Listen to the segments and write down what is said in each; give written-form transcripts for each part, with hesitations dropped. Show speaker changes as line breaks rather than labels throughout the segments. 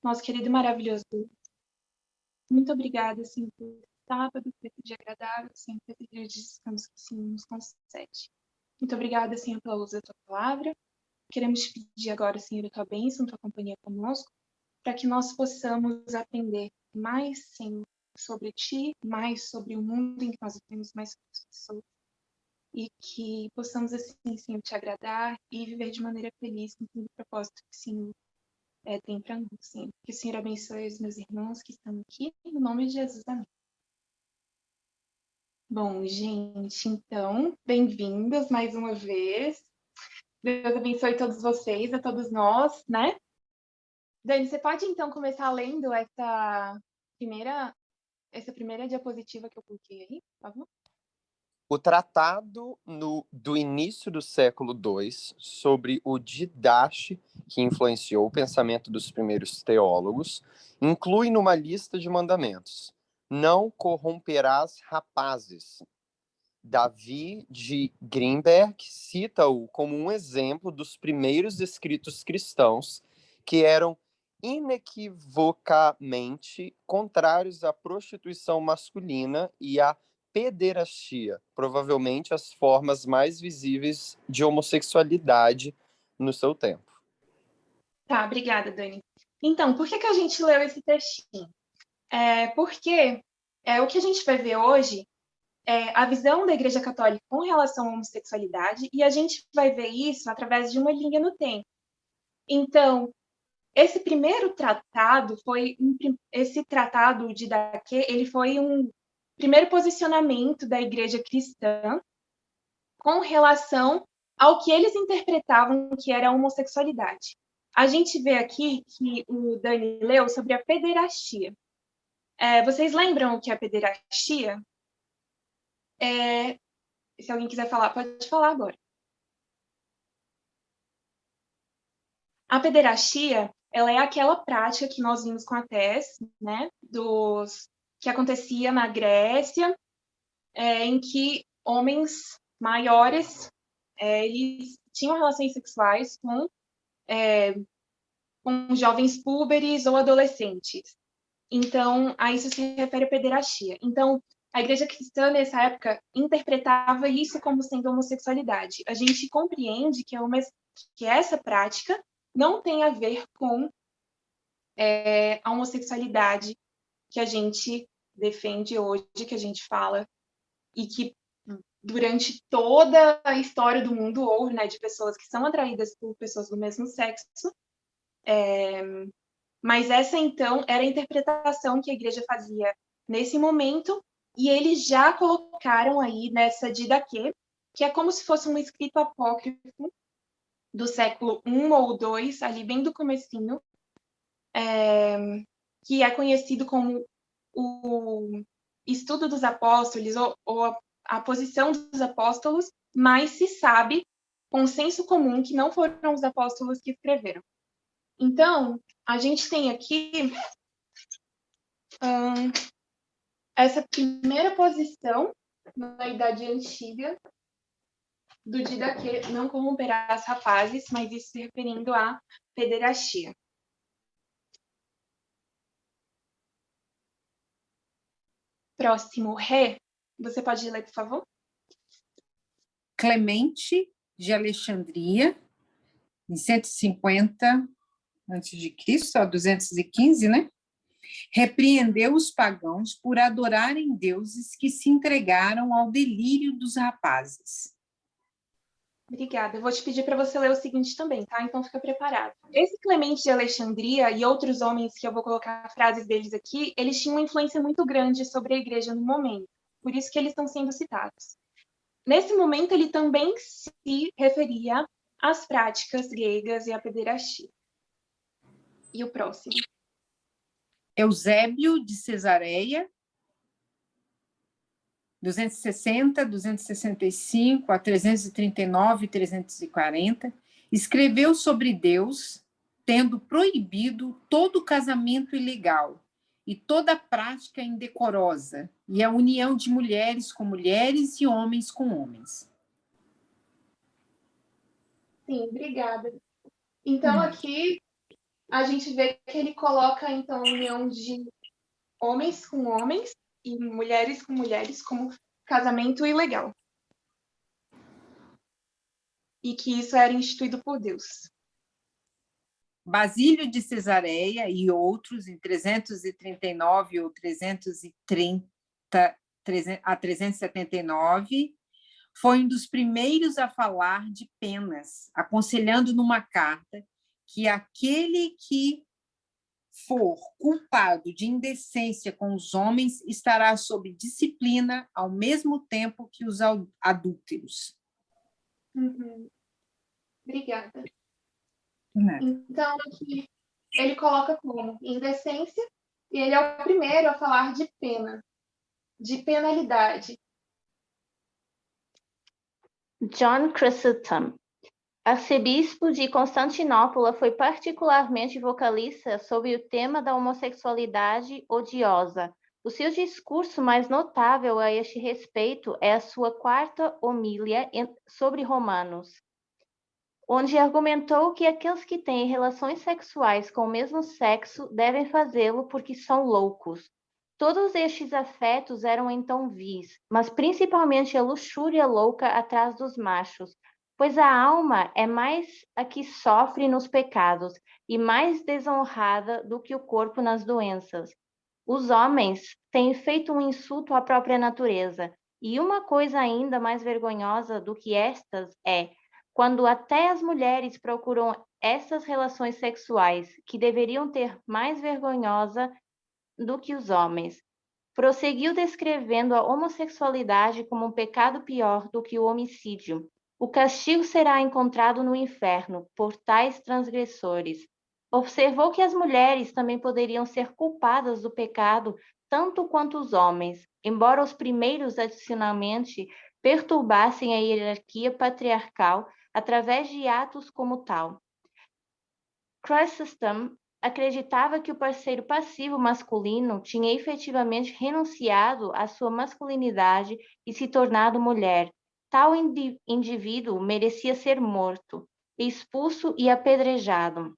nosso querido e maravilhoso Deus. Muito obrigada, Senhor, por sábado, por esse dia agradável, Senhor, por esse dia de descanso que o Senhor nos concede. Muito obrigada, Senhor, pela luz da tua palavra. Queremos te pedir agora, Senhor, a tua bênção, a tua companhia conosco, para que nós possamos aprender mais, Senhor, sobre ti, mais sobre o mundo em que nós vivemos, mais sobre as pessoas. E que possamos, assim, Senhor, te agradar e viver de maneira feliz com o propósito que o Senhor tem para nós, Senhor. Que o Senhor abençoe os meus irmãos que estão aqui, no nome de Jesus, amém. Bom, gente, então, bem-vindos mais uma vez. Deus abençoe todos vocês, a todos nós, né? Dani, você pode, então, começar lendo essa primeira diapositiva que eu coloquei aí, por favor?
O tratado do início do século II sobre o Didache, que influenciou o pensamento dos primeiros teólogos, inclui numa lista de mandamentos: não corromperás rapazes. Davi de Grimberg cita-o como um exemplo dos primeiros escritos cristãos que eram inequivocamente contrários à prostituição masculina e à pederastia, provavelmente as formas mais visíveis de homossexualidade no seu tempo.
Tá, obrigada, Dani. Então, por que a gente leu esse textinho? Porque o que a gente vai ver hoje é a visão da Igreja Católica com relação à homossexualidade, e a gente vai ver isso através de uma linha no tempo. Então, esse primeiro tratado esse tratado de Daquê, ele foi um primeiro posicionamento da Igreja cristã com relação ao que eles interpretavam que era a homossexualidade. A gente vê aqui que o Dani leu sobre a pederastia. Vocês lembram o que é a pederastia? Se alguém quiser falar, pode falar agora. A pederastia, ela é aquela prática que nós vimos com a Tess, né, que acontecia na Grécia, em que homens maiores eles tinham relações sexuais com jovens púberes ou adolescentes. Então, a isso se refere a pederastia. Então, a igreja cristã, nessa época, interpretava isso como sendo homossexualidade. A gente compreende que essa prática não tem a ver com a homossexualidade que a gente defende hoje, que a gente fala, e que durante toda a história do mundo houve, né, de pessoas que são atraídas por pessoas do mesmo sexo. Mas essa, então, era a interpretação que a igreja fazia nesse momento, e eles já colocaram aí nessa Didaquê, que é como se fosse um escrito apócrifo do século I ou II, ali bem do comecinho, que é conhecido como o estudo dos apóstolos, ou a posição dos apóstolos, mas se sabe, com senso comum, que não foram os apóstolos que escreveram. Então, a gente tem aqui essa primeira posição na Idade Antiga do Didaquê, não corromperá os rapazes, mas isso se referindo à pederastia. Próximo, Rê. Você pode ler, por favor?
Clemente de Alexandria, em 150 a.C., 215, né? Repreendeu os pagãos por adorarem deuses que se entregaram ao delírio dos rapazes.
Obrigada. Eu vou te pedir para você ler o seguinte também, tá? Então fica preparado. Esse Clemente de Alexandria e outros homens que eu vou colocar frases deles aqui, eles tinham uma influência muito grande sobre a igreja no momento. Por isso que eles estão sendo citados. Nesse momento, ele também se referia às práticas gregas e à pederastia. E o próximo?
Eusébio de Cesareia, 260, 265 a 339 e 340, escreveu sobre Deus, tendo proibido todo casamento ilegal e toda prática indecorosa, e a união de mulheres com mulheres e homens com homens.
Sim, obrigada. Então, aqui a gente vê que ele coloca, então, a união de homens com homens e mulheres com mulheres como casamento ilegal. E que isso era instituído por Deus.
Basílio de Cesareia e outros, em 339 ou 330 a 379, foi um dos primeiros a falar de penas, aconselhando numa carta que aquele que for culpado de indecência com os homens estará sob disciplina ao mesmo tempo que os adúlteros.
Uhum. Obrigada.
Nada.
Então, aqui ele coloca como indecência, e ele é o primeiro a falar de pena, de penalidade.
John Chrysostom, arcebispo de Constantinopla, foi particularmente vocalista sobre o tema da homossexualidade odiosa. O seu discurso mais notável a este respeito é a sua quarta homília sobre Romanos, onde argumentou que aqueles que têm relações sexuais com o mesmo sexo devem fazê-lo porque são loucos. Todos estes afetos eram então vis, mas principalmente a luxúria louca atrás dos machos, pois a alma é mais a que sofre nos pecados e mais desonrada do que o corpo nas doenças. Os homens têm feito um insulto à própria natureza, e uma coisa ainda mais vergonhosa do que estas é quando até as mulheres procuram essas relações sexuais, que deveriam ter mais vergonhosa do que os homens. Prosseguiu descrevendo a homossexualidade como um pecado pior do que o homicídio. O castigo será encontrado no inferno por tais transgressores. Observou que as mulheres também poderiam ser culpadas do pecado tanto quanto os homens, embora os primeiros adicionalmente perturbassem a hierarquia patriarcal através de atos como tal. Chrysostom acreditava que o parceiro passivo masculino tinha efetivamente renunciado à sua masculinidade e se tornado mulher. Tal indivíduo merecia ser morto, expulso e apedrejado.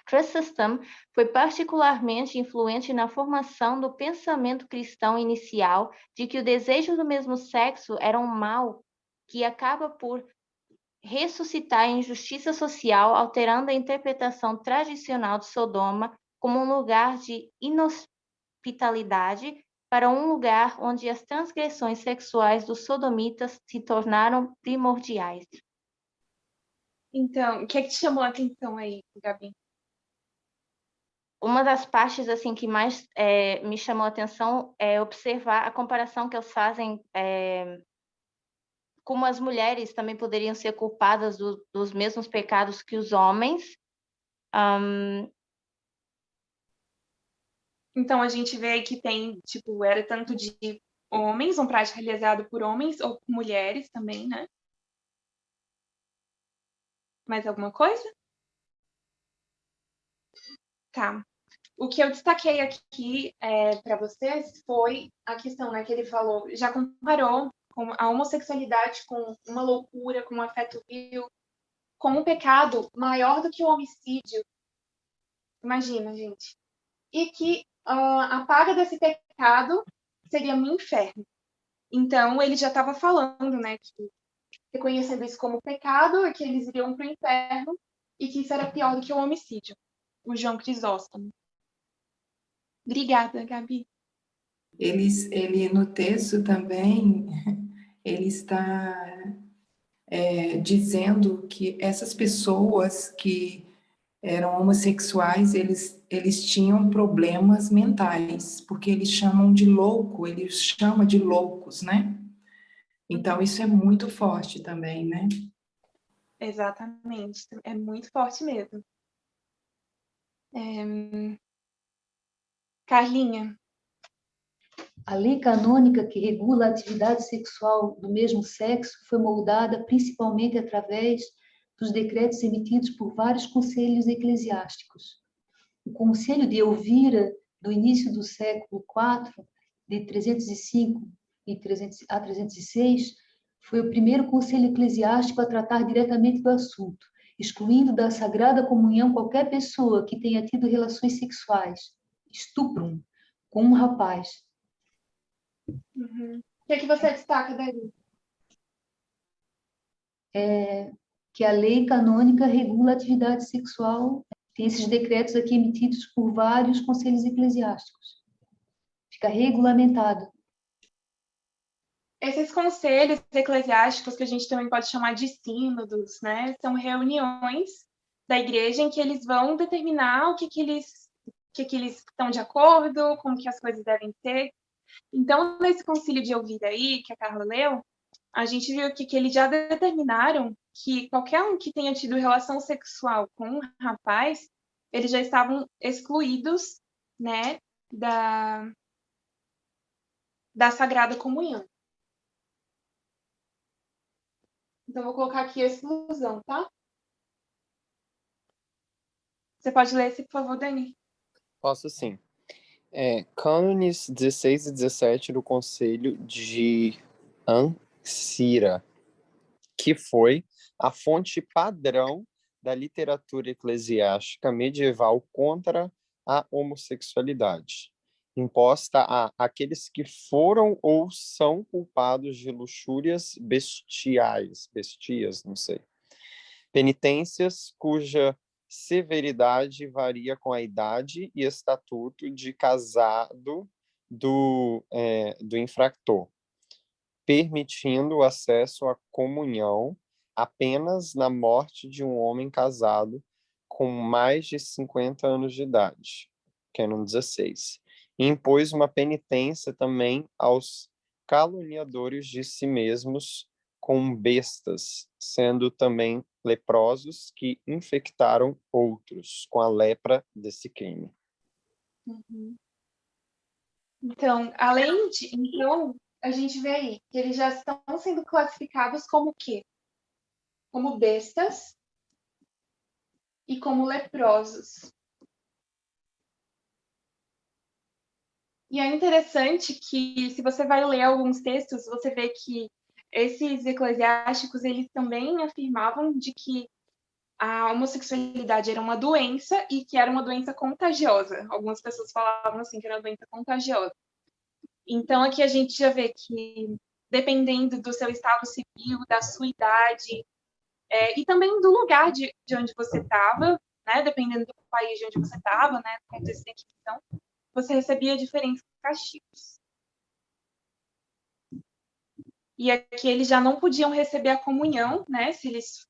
Chrysostom foi particularmente influente na formação do pensamento cristão inicial de que o desejo do mesmo sexo era um mal que acaba por ressuscitar a injustiça social, alterando a interpretação tradicional de Sodoma como um lugar de inhospitalidade para um lugar onde as transgressões sexuais dos sodomitas se tornaram primordiais.
Então, o que é que te chamou a atenção aí, Gabi?
Uma das partes assim que mais me chamou a atenção é observar a comparação que eles fazem como as mulheres também poderiam ser culpadas dos mesmos pecados que os homens.
Então, a gente vê que tem, tipo, era tanto de homens, uma prática realizada por homens ou por mulheres também, né? Mais alguma coisa? Tá. O que eu destaquei aqui para vocês foi a questão, né, que ele falou, já comparou com a homossexualidade com uma loucura, com um afeto vil, com um pecado maior do que o homicídio. Imagina, gente. E que a paga desse pecado seria no inferno. Então, ele já estava falando, né, que reconhecendo isso como pecado, que eles iriam para o inferno e que isso era pior do que o homicídio. O João Crisóstomo. Obrigada, Gabi.
Ele no texto também, ele está dizendo que essas pessoas que eram homossexuais, eles tinham problemas mentais, porque eles chamam de louco, ele chama de loucos, né? Então, isso é muito forte também, né?
Exatamente. É muito forte mesmo. Carlinha.
A lei canônica que regula a atividade sexual do mesmo sexo foi moldada principalmente através dos decretos emitidos por vários conselhos eclesiásticos. O Conselho de Elvira, do início do século IV, de 305 a 306, foi o primeiro conselho eclesiástico a tratar diretamente do assunto excluindo da sagrada comunhão qualquer pessoa que tenha tido relações sexuais, estuprum, com um rapaz.
Uhum. O que você destaca, Dani?
Que a lei canônica regula a atividade sexual, tem esses decretos aqui emitidos por vários conselhos eclesiásticos. Fica regulamentado.
Esses conselhos eclesiásticos, que a gente também pode chamar de sínodos, né, são reuniões da igreja em que eles vão determinar o que eles estão de acordo, como que as coisas devem ser. Então, nesse concílio de Elvira aí, que a Carla leu, a gente viu que eles já determinaram que qualquer um que tenha tido relação sexual com um rapaz, eles já estavam excluídos, né, da Sagrada Comunhão. Então, vou colocar aqui a exclusão, tá? Você pode ler esse, por favor, Dani?
Posso sim. Cânones 16 e 17 do Conselho de Ancira, que foi a fonte padrão da literatura eclesiástica medieval contra a homossexualidade, imposta a aqueles que foram ou são culpados de luxúrias bestias, não sei. Penitências cuja severidade varia com a idade e estatuto de casado do infrator, permitindo o acesso à comunhão apenas na morte de um homem casado com mais de 50 anos de idade, Cânon 16. E impôs uma penitência também aos caluniadores de si mesmos com bestas, sendo também leprosos que infectaram outros com a lepra desse crime.
Uhum. Então, então, a gente vê aí que eles já estão sendo classificados como o quê? Como bestas e como leprosos. E é interessante que, se você vai ler alguns textos, você vê que esses eclesiásticos, eles também afirmavam de que a homossexualidade era uma doença e que era uma doença contagiosa. Algumas pessoas falavam assim que era uma doença contagiosa. Então, aqui a gente já vê que, dependendo do seu estado civil, da sua idade, e também do lugar de onde você estava, né, dependendo do país de onde você estava, né, no contexto da Inquisição, você recebia diferentes castigos. E aqui eles já não podiam receber a comunhão, né, se eles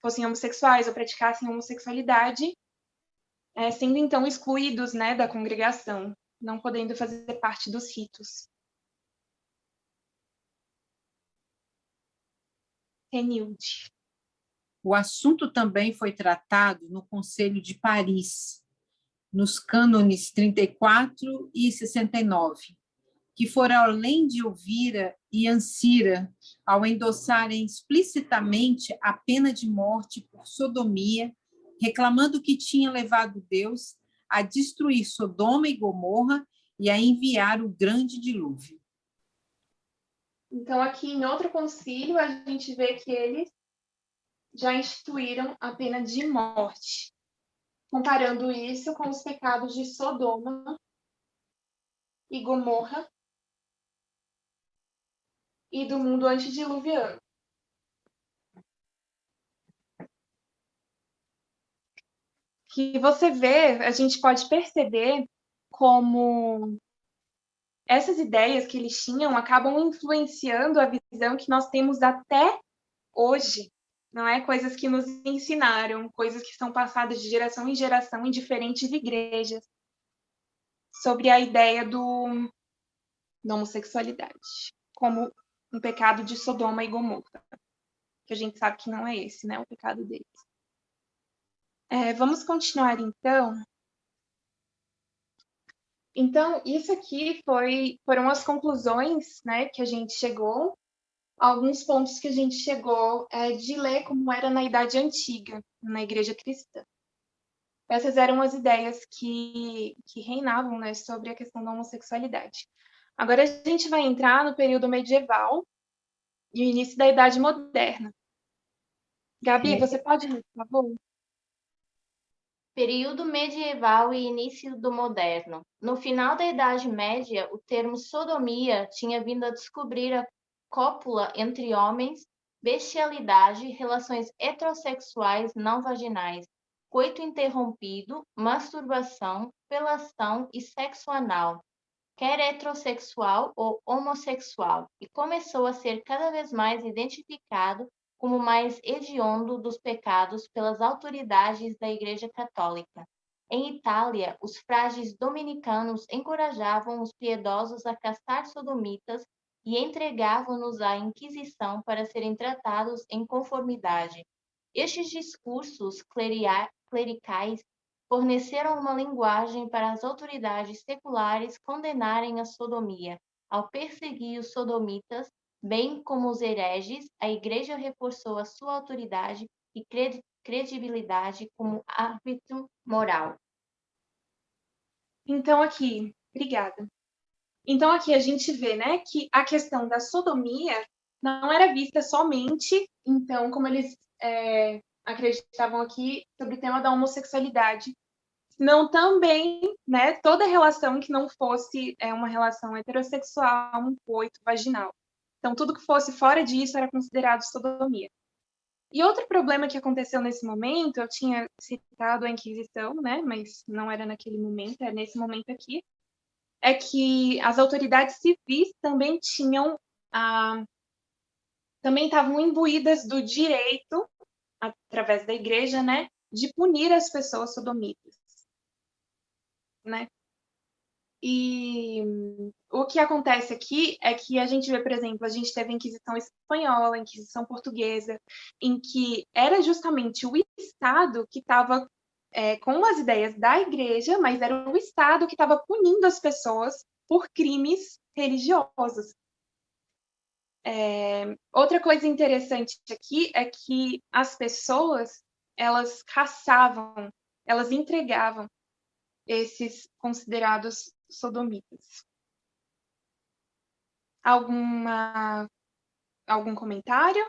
fossem homossexuais ou praticassem homossexualidade, sendo então excluídos, né, da congregação, não podendo fazer parte dos ritos. Renilde.
O assunto também foi tratado no Conselho de Paris, nos cânones 34 e 69, que foram além de Elvira e Ancira, ao endossarem explicitamente a pena de morte por sodomia, reclamando que tinha levado Deus a destruir Sodoma e Gomorra e a enviar o grande dilúvio.
Então, aqui em outro concílio, a gente vê que eles já instituíram a pena de morte, comparando isso com os pecados de Sodoma e Gomorra e do mundo antediluviano. Que você vê, a gente pode perceber como essas ideias que eles tinham acabam influenciando a visão que nós temos até hoje. Não é? Coisas que nos ensinaram, coisas que são passadas de geração em geração em diferentes igrejas, sobre a ideia da homossexualidade, como um pecado de Sodoma e Gomorra, que a gente sabe que não é esse, né, o pecado deles. Vamos continuar, então. Então, isso aqui foram as conclusões, né, que a gente chegou, alguns pontos que a gente chegou de ler como era na Idade Antiga, na Igreja Cristã. Essas eram as ideias que reinavam, né, sobre a questão da homossexualidade. Agora a gente vai entrar no período medieval e o início da Idade Moderna. Gabi, você pode ler, por favor?
Período medieval e início do moderno. No final da Idade Média, o termo sodomia tinha vindo a descobrir a cópula entre homens, bestialidade, relações heterossexuais não vaginais, coito interrompido, masturbação, felação e sexo anal, quer heterossexual ou homossexual, e começou a ser cada vez mais identificado como o mais hediondo dos pecados pelas autoridades da Igreja Católica. Em Itália, os frades dominicanos encorajavam os piedosos a caçar sodomitas e entregavam-nos à Inquisição para serem tratados em conformidade. Estes discursos clericais forneceram uma linguagem para as autoridades seculares condenarem a sodomia. Ao perseguir os sodomitas, bem como os hereges, a Igreja reforçou a sua autoridade e credibilidade como árbitro moral.
Então, aqui, obrigada. Então, aqui a gente vê, né, que a questão da sodomia não era vista somente, então, como eles acreditavam aqui, sobre o tema da homossexualidade, não também, né, toda relação que não fosse uma relação heterossexual, um coito vaginal. Então, tudo que fosse fora disso era considerado sodomia. E outro problema que aconteceu nesse momento, eu tinha citado a Inquisição, né, mas não era naquele momento, é nesse momento aqui, é que as autoridades civis também também estavam imbuídas do direito, através da igreja, né, de punir as pessoas sodomitas, né? E o que acontece aqui é que a gente vê, por exemplo, a gente teve a Inquisição Espanhola, a Inquisição Portuguesa, em que era justamente o Estado que estava com as ideias da igreja, mas era o Estado que estava punindo as pessoas por crimes religiosos. Outra coisa interessante aqui é que as pessoas, elas caçavam, elas entregavam esses considerados sodomitas. Algum comentário?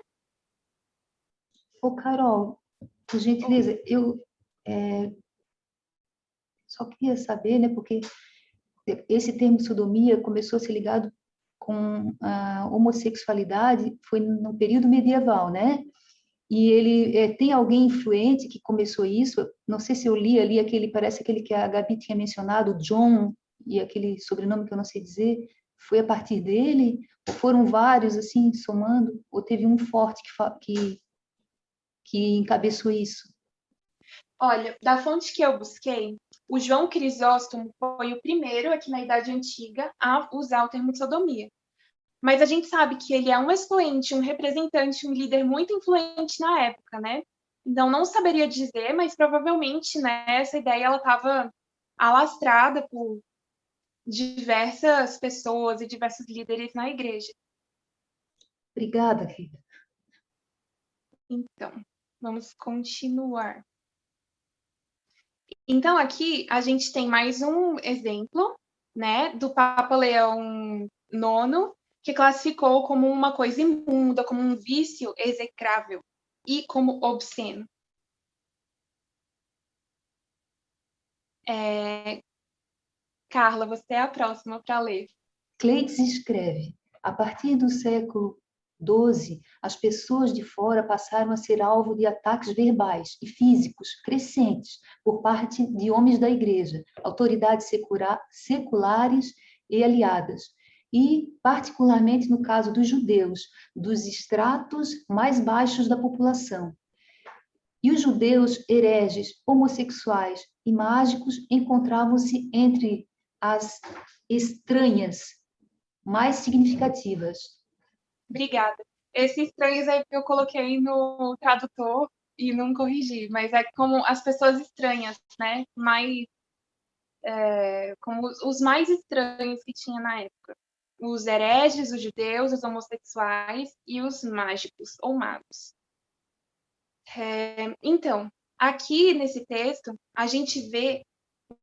Ô, Carol, por gentileza, eu só queria saber, né, porque esse termo sodomia começou a ser ligado com a homossexualidade, foi no período medieval, né? E ele tem alguém influente que começou isso, não sei se eu li ali, parece aquele que a Gabi tinha mencionado, John, e aquele sobrenome que eu não sei dizer, foi a partir dele? Ou foram vários, assim, somando? Ou teve um forte que encabeçou isso?
Olha, da fonte que eu busquei, o João Crisóstomo foi o primeiro aqui na Idade Antiga a usar o termo sodomia. Mas a gente sabe que ele é um expoente, um representante, um líder muito influente na época, né? Então, não saberia dizer, mas provavelmente, né, essa ideia ela estava alastrada por diversas pessoas e diversos líderes na igreja.
Obrigada, Rita.
Então, vamos continuar. Então, aqui a gente tem mais um exemplo, né, do Papa Leão IX, que classificou como uma coisa imunda, como um vício execrável e como obsceno. Carla, você é a próxima para ler.
Cleides escreve: a partir do século XII, as pessoas de fora passaram a ser alvo de ataques verbais e físicos crescentes por parte de homens da Igreja, autoridades seculares e aliadas, e, particularmente no caso dos judeus, dos estratos mais baixos da população. E os judeus hereges, homossexuais e mágicos encontravam-se entre as estranhas mais significativas.
Obrigada. Esse estranhos aí que eu coloquei no tradutor e não corrigi, mas é como as pessoas estranhas, né? Como os mais estranhos que tinha na época. Os hereges, os judeus, os homossexuais e os mágicos ou magos. Então, aqui nesse texto, a gente vê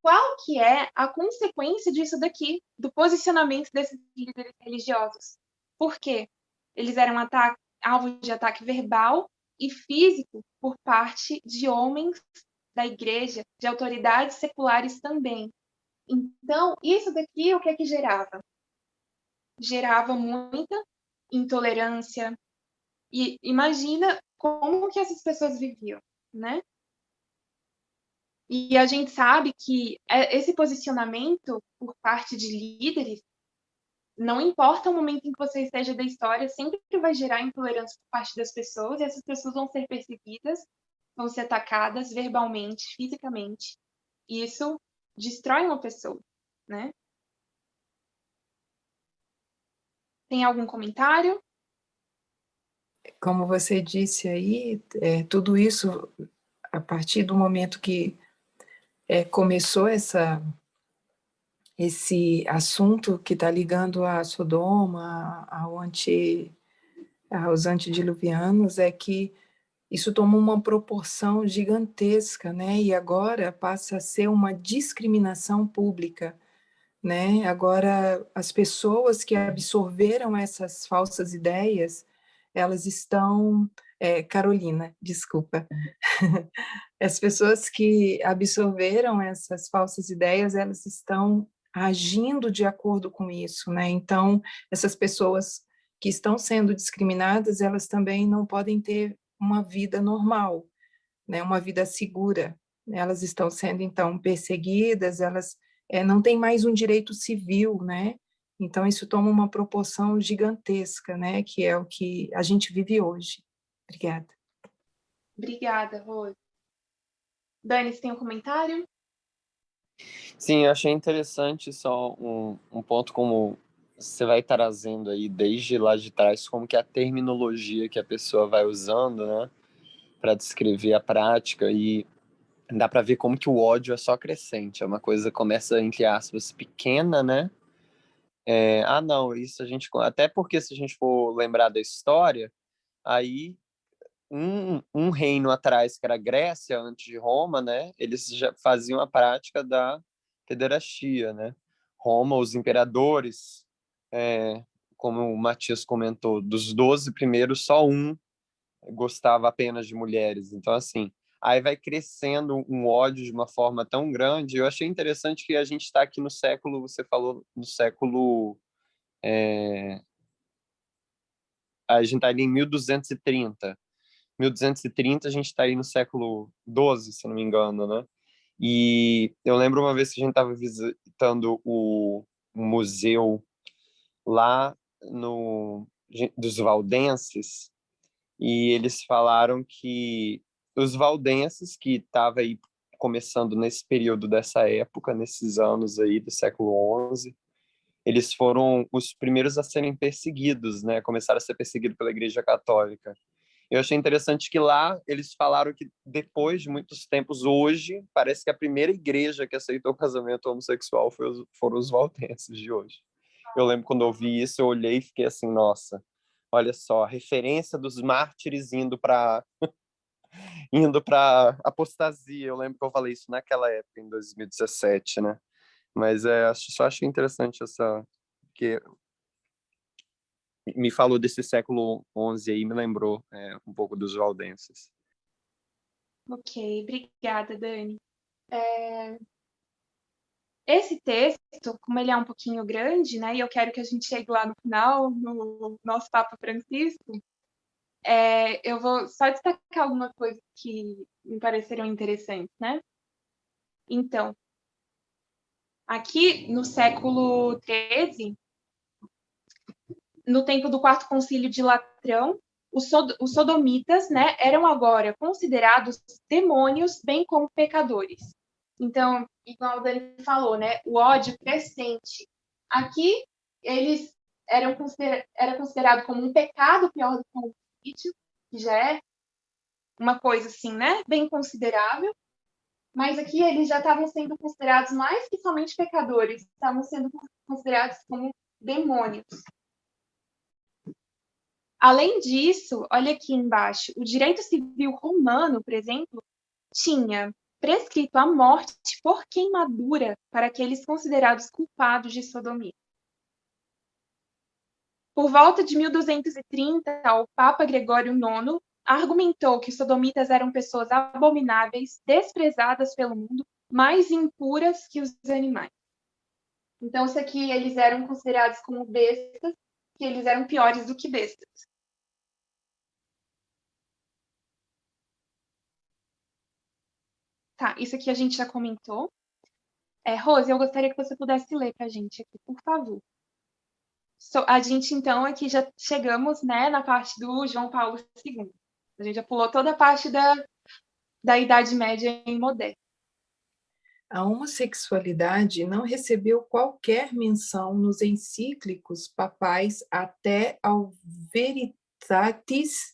qual que é a consequência disso daqui, do posicionamento desses líderes religiosos. Por quê? Eles eram alvo de ataque verbal e físico por parte de homens da igreja, de autoridades seculares também. Então, isso daqui, o que é que gerava? Gerava muita intolerância. E imagina como que essas pessoas viviam, né? E a gente sabe que esse posicionamento por parte de líderes, não importa o momento em que você esteja da história, sempre vai gerar intolerância por parte das pessoas, e essas pessoas vão ser perseguidas, vão ser atacadas verbalmente, fisicamente. E isso destrói uma pessoa, né? Tem algum comentário?
Como você disse aí, tudo isso, a partir do momento que começou esse assunto que está ligando a Sodoma, aos antediluvianos, é que isso toma uma proporção gigantesca, né? E agora passa a ser uma discriminação pública, né? Agora, as pessoas que absorveram essas falsas ideias, elas estão... Carolina, desculpa. As pessoas que absorveram essas falsas ideias, elas estão agindo de acordo com isso, né? Então, essas pessoas que estão sendo discriminadas, elas também não podem ter uma vida normal, né? Uma vida segura. Elas estão sendo, então, perseguidas, elas não têm mais um direito civil, né? Então, isso toma uma proporção gigantesca, né? Que é o que a gente vive hoje. Obrigada.
Obrigada, Rose. Dani, você tem um comentário?
Sim, eu achei interessante só um ponto como você vai trazendo aí desde lá de trás, como que a terminologia que a pessoa vai usando, né, para descrever a prática, e dá para ver como que o ódio é só crescente, é uma coisa que começa, entre aspas, pequena, né? Não, isso a gente... Até porque se a gente for lembrar da história, aí um reino atrás, que era a Grécia, antes de Roma, né? Eles já faziam a prática da pederastia, né? Roma, os imperadores, como o Matias comentou, dos 12 primeiros, só um gostava apenas de mulheres. Então, assim, aí vai crescendo um ódio de uma forma tão grande. Eu achei interessante que a gente está aqui no século, você falou, no século... a gente está ali em 1230. 1230, a gente está aí no século XII, se não me engano, né? E eu lembro uma vez que a gente estava visitando o museu lá dos valdenses, e eles falaram que os valdenses, que estavam aí começando nesse período dessa época, nesses anos aí do século XI, eles foram os primeiros a serem perseguidos, né? Começaram a ser perseguidos pela Igreja Católica. Eu achei interessante que lá eles falaram que depois de muitos tempos, hoje, parece que a primeira igreja que aceitou o casamento homossexual foram os valdenses de hoje. Eu lembro quando eu vi isso, eu olhei e fiquei assim, nossa, olha só, a referência dos mártires indo para apostasia. Eu lembro que eu falei isso naquela época, em 2017, né? Mas só achei interessante que me falou desse século XI aí, me lembrou um pouco dos valdenses.
Ok, obrigada, Dani. Esse texto, como ele é um pouquinho grande, né, e eu quero que a gente chegue lá no final, no nosso Papa Francisco, eu vou só destacar algumas coisas que me pareceram interessantes, né? Então, aqui no século XIII, no tempo do Quarto Concílio de Latrão, os sodomitas, né, eram agora considerados demônios, bem como pecadores. Então, igual o Dani falou, né, o ódio crescente. Aqui, eles era considerado como um pecado, pior do que um homicídio, que já é uma coisa assim, né, bem considerável. Mas aqui eles já estavam sendo considerados mais que somente pecadores, estavam sendo considerados como demônios. Além disso, olha aqui embaixo, o direito civil romano, por exemplo, tinha prescrito a morte por queimadura para aqueles considerados culpados de sodomia. Por volta de 1230, o Papa Gregório IX argumentou que os sodomitas eram pessoas abomináveis, desprezadas pelo mundo, mais impuras que os animais. Então, isso aqui, eles eram considerados como bestas, que eles eram piores do que bestas. Tá, isso aqui a gente já comentou. Rose, eu gostaria que você pudesse ler para a gente aqui, por favor. A gente, então, aqui já chegamos, né, na parte do João Paulo II. A gente já pulou toda a parte da Idade Média em moderna.
A homossexualidade não recebeu qualquer menção nos encíclicos papais até ao Veritatis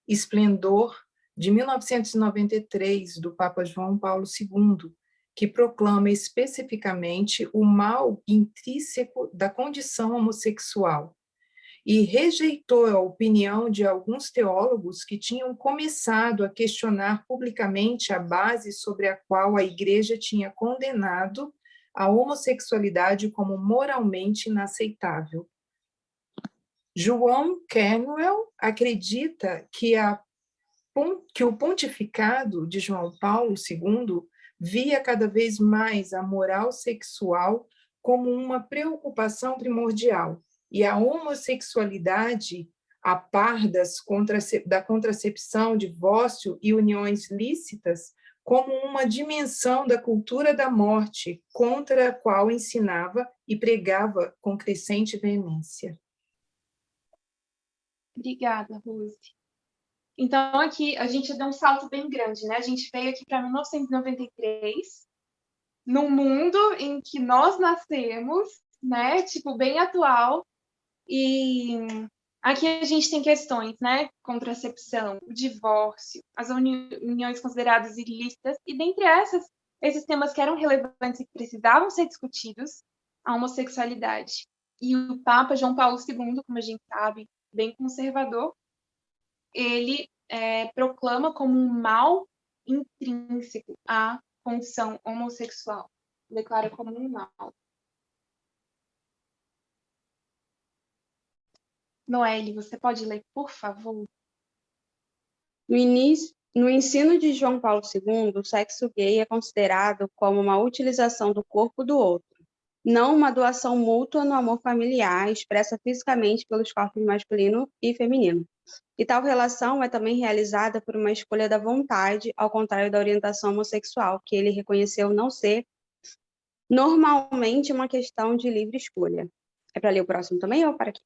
Splendor de 1993, do Papa João Paulo II, que proclama especificamente o mal intrínseco da condição homossexual, e rejeitou a opinião de alguns teólogos que tinham começado a questionar publicamente a base sobre a qual a Igreja tinha condenado a homossexualidade como moralmente inaceitável. João Cromwell acredita que o pontificado de João Paulo II via cada vez mais a moral sexual como uma preocupação primordial e a homossexualidade, a par da contracepção, divórcio e uniões lícitas, como uma dimensão da cultura da morte contra a qual ensinava e pregava com crescente veemência.
Obrigada, Rose. Então, aqui a gente deu um salto bem grande, né? A gente veio aqui para 1993, num mundo em que nós nascemos, né? Tipo, bem atual. E aqui a gente tem questões, né? Contracepção, divórcio, as uniões consideradas ilícitas, e dentre esses temas que eram relevantes e que precisavam ser discutidos, a homossexualidade. E o Papa João Paulo II, como a gente sabe, bem conservador, ele proclama como um mal intrínseco a condição homossexual. Declara como um mal. Noelle, você pode ler, por favor?
No ensino de João Paulo II, o sexo gay é considerado como uma utilização do corpo do outro, não uma doação mútua no amor familiar expressa fisicamente pelos corpos masculino e feminino. E tal relação é também realizada por uma escolha da vontade, ao contrário da orientação homossexual, que ele reconheceu não ser normalmente uma questão de livre escolha. É para ler o próximo também ou para aqui?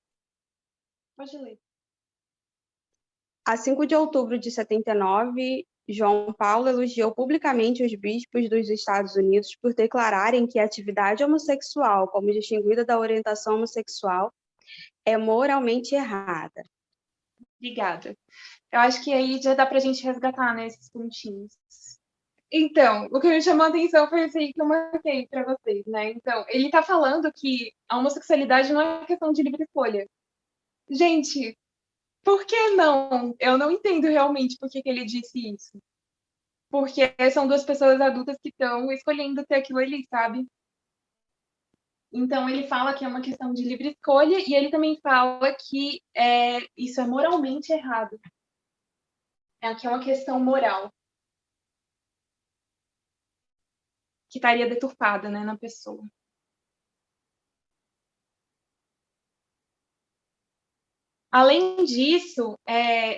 Pode ler.
A 5 de outubro de 79, João Paulo elogiou publicamente os bispos dos Estados Unidos por declararem que a atividade homossexual, como distinguida da orientação homossexual, é moralmente errada.
Obrigada. Eu acho que aí já dá para a gente resgatar, né, esses pontinhos. Então, o que me chamou a atenção foi isso aí que eu marquei para vocês, né? Então, ele está falando que a homossexualidade não é questão de livre escolha. Gente, por que não? Eu não entendo realmente por que ele disse isso. Porque são duas pessoas adultas que estão escolhendo ter aquilo ali, sabe? Então, ele fala que é uma questão de livre escolha e ele também fala que isso é moralmente errado. Que é uma questão moral. Que estaria deturpada, né, na pessoa. Além disso,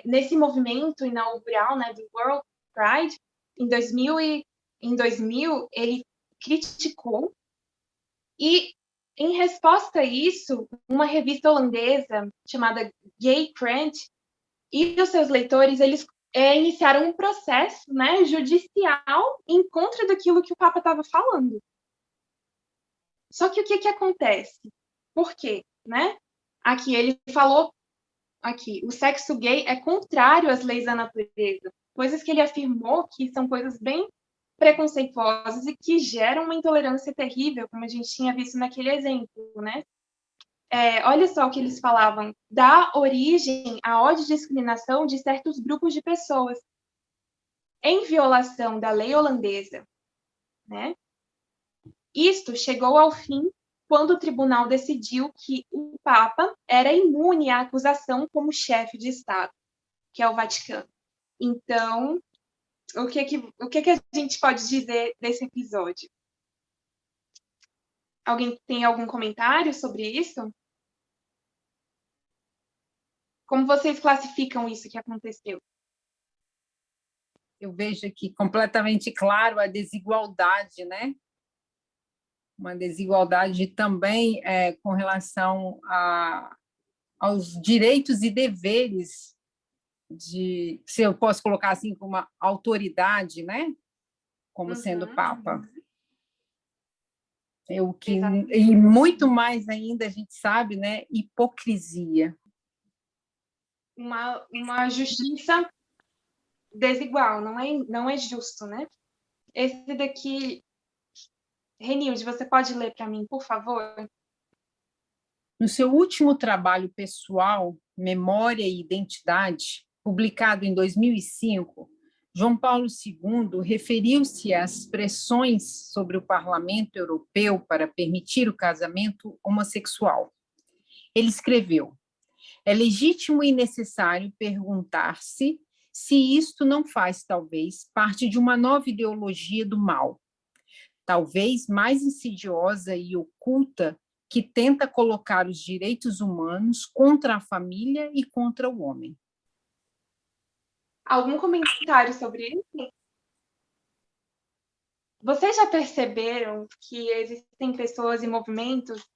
nesse movimento inaugural, né, do World Pride, em 2000 ele criticou e, em resposta a isso, uma revista holandesa chamada Gay Krant e os seus leitores, eles iniciaram um processo, né, judicial em contra daquilo que o Papa estava falando. Só que o que acontece? Por quê? Né? Aqui ele falou o sexo gay é contrário às leis da natureza, coisas que ele afirmou que são coisas bem preconceituosas e que geram uma intolerância terrível, como a gente tinha visto naquele exemplo, né? Olha só o que eles falavam, dá origem à ódio e discriminação de certos grupos de pessoas, em violação da lei holandesa, né? Isto chegou ao fim quando o tribunal decidiu que o Papa era imune à acusação como chefe de Estado, que é o Vaticano. Então, o que a gente pode dizer desse episódio? Alguém tem algum comentário sobre isso? Como vocês classificam isso que aconteceu?
Eu vejo aqui completamente claro a desigualdade, né? Uma desigualdade também com relação aos direitos e deveres se eu posso colocar assim, como uma autoridade, né? Como sendo Papa. E muito mais ainda a gente sabe, né? Hipocrisia.
Uma justiça desigual, não é justo, né? Esse daqui, Renilde, você pode ler para mim, por favor?
No seu último trabalho pessoal, Memória e Identidade, publicado em 2005, João Paulo II referiu-se às pressões sobre o Parlamento Europeu para permitir o casamento homossexual. Ele escreveu: é legítimo e necessário perguntar-se se isto não faz, talvez, parte de uma nova ideologia do mal, talvez mais insidiosa e oculta, que tenta colocar os direitos humanos contra a família e contra o homem.
Algum comentário sobre isso? Vocês já perceberam que existem pessoas e movimentos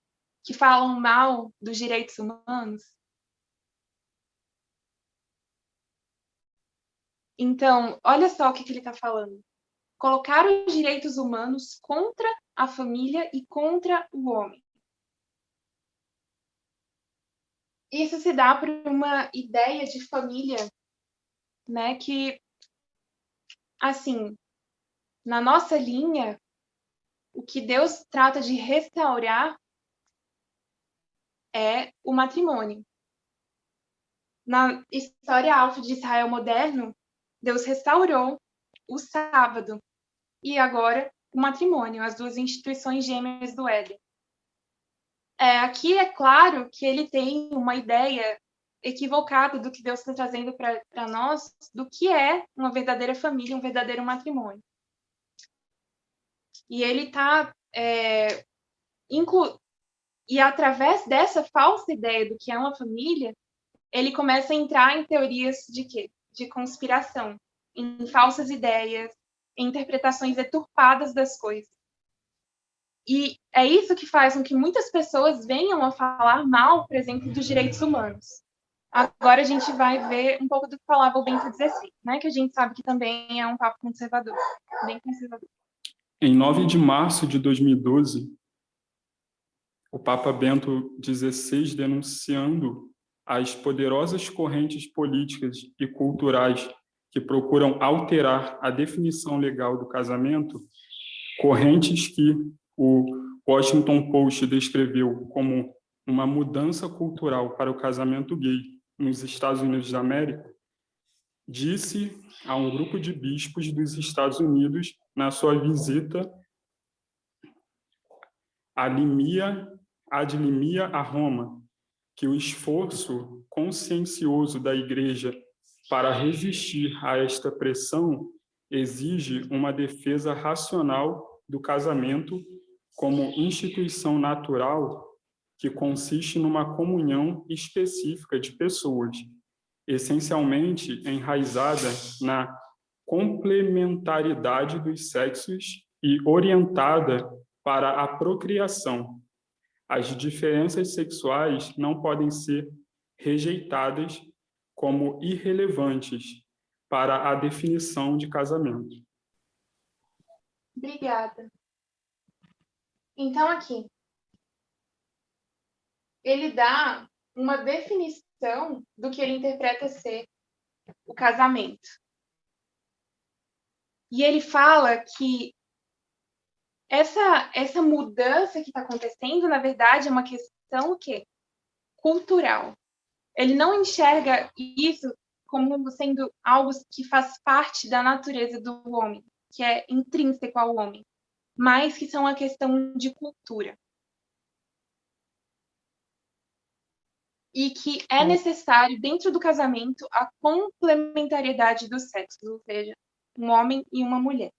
que falam mal dos direitos humanos? Então, olha só o que ele está falando. Colocar os direitos humanos contra a família e contra o homem. Isso se dá por uma ideia de família, né, que, assim, na nossa linha, o que Deus trata de restaurar é o matrimônio. Na história alfa de Israel moderno, Deus restaurou o sábado e agora o matrimônio, as duas instituições gêmeas do Éden. Aqui é claro que ele tem uma ideia equivocada do que Deus está trazendo para nós, do que é uma verdadeira família, um verdadeiro matrimônio. E ele está e através dessa falsa ideia do que é uma família, ele começa a entrar em teorias de quê? De conspiração, em falsas ideias, em interpretações deturpadas das coisas. E é isso que faz com que muitas pessoas venham a falar mal, por exemplo, dos direitos humanos. Agora a gente vai ver um pouco do que falava o Bento XVI, né? Que a gente sabe que também é um papo conservador, bem conservador.
Em 9 de março de 2012, o Papa Bento XVI, denunciando as poderosas correntes políticas e culturais que procuram alterar a definição legal do casamento, correntes que o Washington Post descreveu como uma mudança cultural para o casamento gay nos Estados Unidos da América, disse a um grupo de bispos dos Estados Unidos na sua visita ad limia a Roma, que o esforço consciencioso da Igreja para resistir a esta pressão exige uma defesa racional do casamento como instituição natural que consiste numa comunhão específica de pessoas, essencialmente enraizada na complementaridade dos sexos e orientada para a procriação. As diferenças sexuais não podem ser rejeitadas como irrelevantes para a definição de casamento.
Obrigada. Então, aqui, ele dá uma definição do que ele interpreta ser o casamento. E ele fala que essa mudança que está acontecendo, na verdade, é uma questão o quê? Cultural. Ele não enxerga isso como sendo algo que faz parte da natureza do homem, que é intrínseco ao homem, mas que são uma questão de cultura. e que é necessário, dentro do casamento, a complementariedade dos sexos, ou seja, um homem e uma mulher.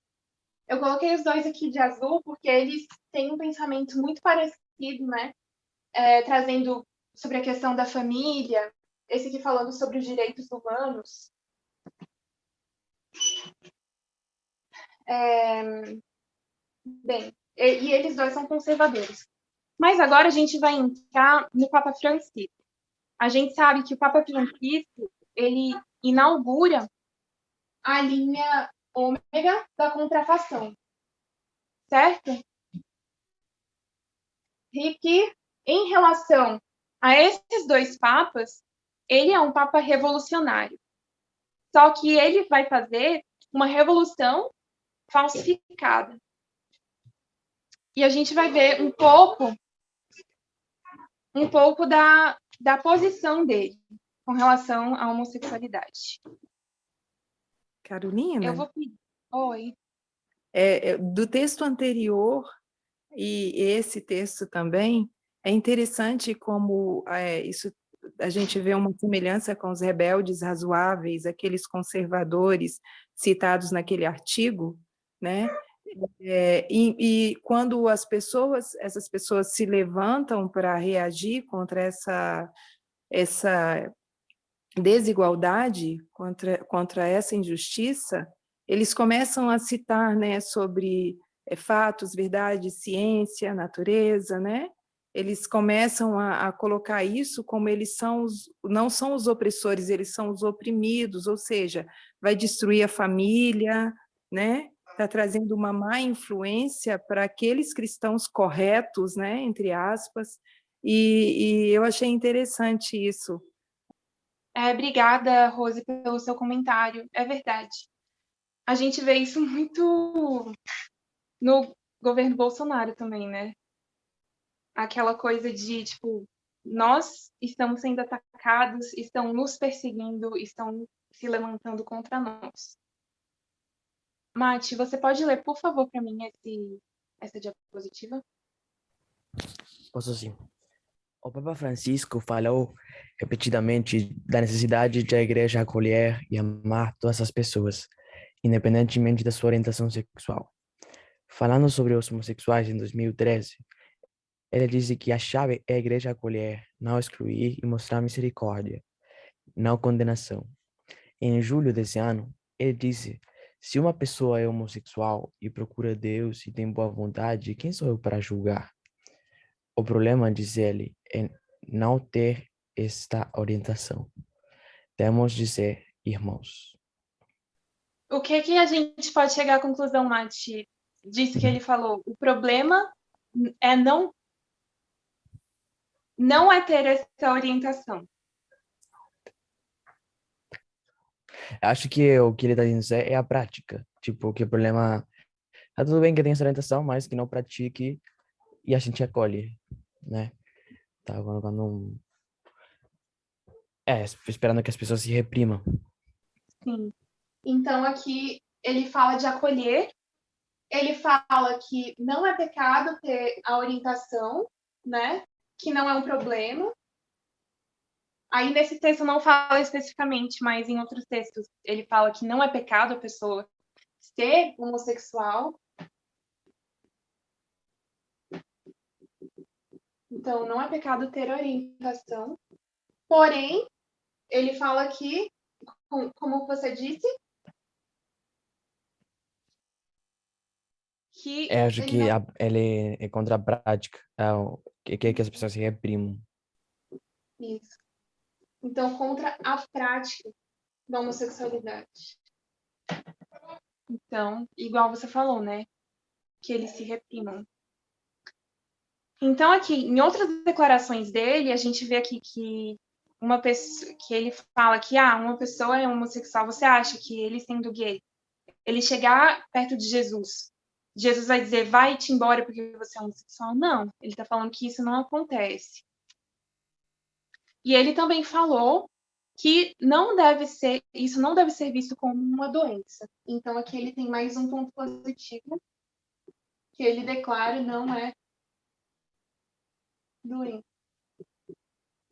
Eu coloquei os dois aqui de azul porque eles têm um pensamento muito parecido, né? Trazendo sobre a questão da família, esse aqui falando sobre os direitos humanos. Bem, e eles dois são conservadores. Mas agora a gente vai entrar no Papa Francisco. A gente sabe que o Papa Francisco, ele inaugura a linha ômega da contrafação, certo? E que, em relação a esses dois papas, ele é um papa revolucionário. Só que ele vai fazer uma revolução falsificada. E a gente vai ver um pouco da posição dele com relação à homossexualidade.
Carolina?
Eu vou pedir. Oi.
Do texto anterior e esse texto também, é interessante como isso a gente vê uma semelhança com os rebeldes razoáveis, aqueles conservadores citados naquele artigo, né? E quando essas pessoas se levantam para reagir contra essa desigualdade, contra essa injustiça, eles começam a citar, né, sobre fatos, verdade, ciência, natureza, né? Eles começam a colocar isso como eles não são os opressores, eles são os oprimidos, ou seja, vai destruir a família, né? Está trazendo uma má influência para aqueles cristãos corretos, né, entre aspas, e eu achei interessante isso.
Obrigada, Rose, pelo seu comentário. É verdade. A gente vê isso muito no governo Bolsonaro também, né? Aquela coisa de, tipo, nós estamos sendo atacados, estão nos perseguindo, estão se levantando contra nós. Mati, você pode ler, por favor, para mim essa diapositiva?
Posso sim. O Papa Francisco falou repetidamente da necessidade de a igreja acolher e amar todas as pessoas, independentemente da sua orientação sexual. Falando sobre os homossexuais em 2013, ele disse que a chave é a igreja acolher, não excluir e mostrar misericórdia, não condenação. Em julho desse ano, ele disse: se uma pessoa é homossexual e procura Deus e tem boa vontade, quem sou eu para julgar? O problema, diz ele, é não ter esta orientação. Temos de ser irmãos.
O que a gente pode chegar à conclusão, Mati, disso que ele falou? O problema é não é ter essa orientação.
Acho que o que ele está dizendo é a prática. Tipo, que o problema... Tá tudo bem que tem essa orientação, mas que não pratique e a gente acolhe, né? Tá colocando um... esperando que as pessoas se reprimam.
Sim. Então, aqui ele fala de acolher, ele fala que não é pecado ter a orientação, né? Que não é um problema. Aí, nesse texto, não fala especificamente, mas em outros textos, ele fala que não é pecado a pessoa ser homossexual. Então, não é pecado ter orientação. Porém, ele fala que, como você disse, que
Acho que ele é contra a prática, que as pessoas se reprimam.
Isso. Então, contra a prática da homossexualidade. Então, igual você falou, né? Que eles se reprimam. Então, aqui, em outras declarações dele, a gente vê aqui que uma pessoa, que ele fala que uma pessoa é homossexual, você acha que ele sendo gay, ele chegar perto de Jesus, Jesus vai dizer, vai-te embora porque você é homossexual? Não, ele está falando que isso não acontece. E ele também falou que isso não deve ser visto como uma doença. Então, aqui ele tem mais um ponto positivo, que ele declara não é doença.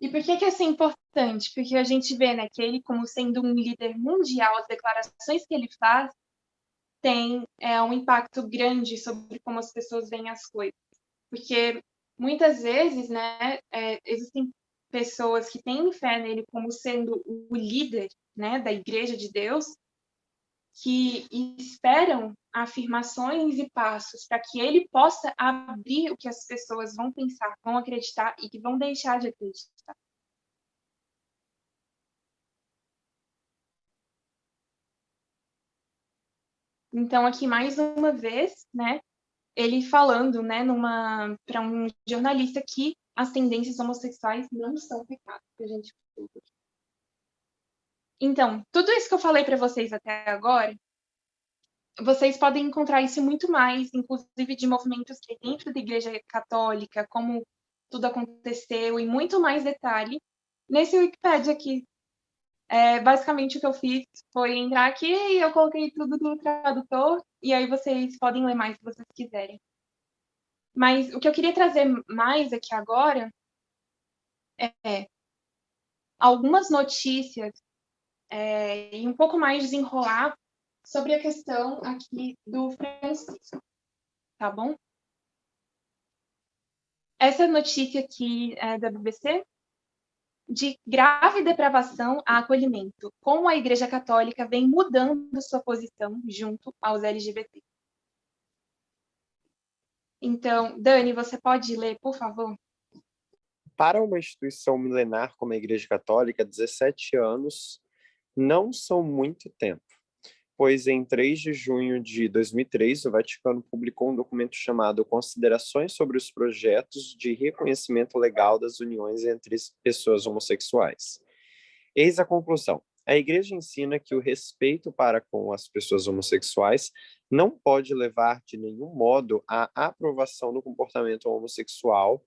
E por que isso é importante? Porque a gente vê, né, que ele, como sendo um líder mundial, as declarações que ele faz tem um impacto grande sobre como as pessoas veem as coisas. Porque muitas vezes, né, existem pessoas que têm fé nele como sendo o líder, né, da Igreja de Deus, que esperam afirmações e passos para que ele possa abrir o que as pessoas vão pensar, vão acreditar e que vão deixar de acreditar. Então, aqui mais uma vez, né, ele falando, né, para um jornalista que as tendências homossexuais não são pecado, que a gente falou. Então, tudo isso que eu falei para vocês até agora, vocês podem encontrar isso muito mais, inclusive de movimentos que dentro da Igreja Católica, como tudo aconteceu, e muito mais detalhe, nesse Wikipedia aqui. Basicamente, o que eu fiz foi entrar aqui e eu coloquei tudo no tradutor, e aí vocês podem ler mais se vocês quiserem. Mas o que eu queria trazer mais aqui agora é algumas notícias e um pouco mais desenrolar sobre a questão aqui do Francisco, tá bom? Essa notícia aqui é da BBC, de grave depravação a acolhimento, como a Igreja Católica vem mudando sua posição junto aos LGBT. Então, Dani, você pode ler, por favor?
Para uma instituição milenar como a Igreja Católica, 17 anos não são muito tempo, pois em 3 de junho de 2003, o Vaticano publicou um documento chamado Considerações sobre os Projetos de Reconhecimento Legal das Uniões entre Pessoas Homossexuais. Eis a conclusão. A Igreja ensina que o respeito para com as pessoas homossexuais não pode levar de nenhum modo à aprovação do comportamento homossexual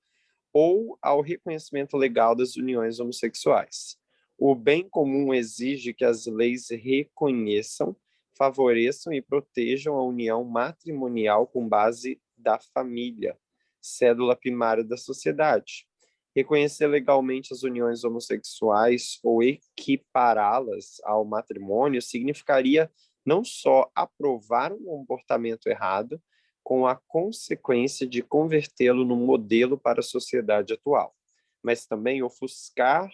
ou ao reconhecimento legal das uniões homossexuais. O bem comum exige que as leis reconheçam, favoreçam e protejam a união matrimonial com base da família, cédula primária da sociedade. Reconhecer legalmente as uniões homossexuais ou equipará-las ao matrimônio significaria não só aprovar um comportamento errado, com a consequência de convertê-lo num modelo para a sociedade atual, mas também ofuscar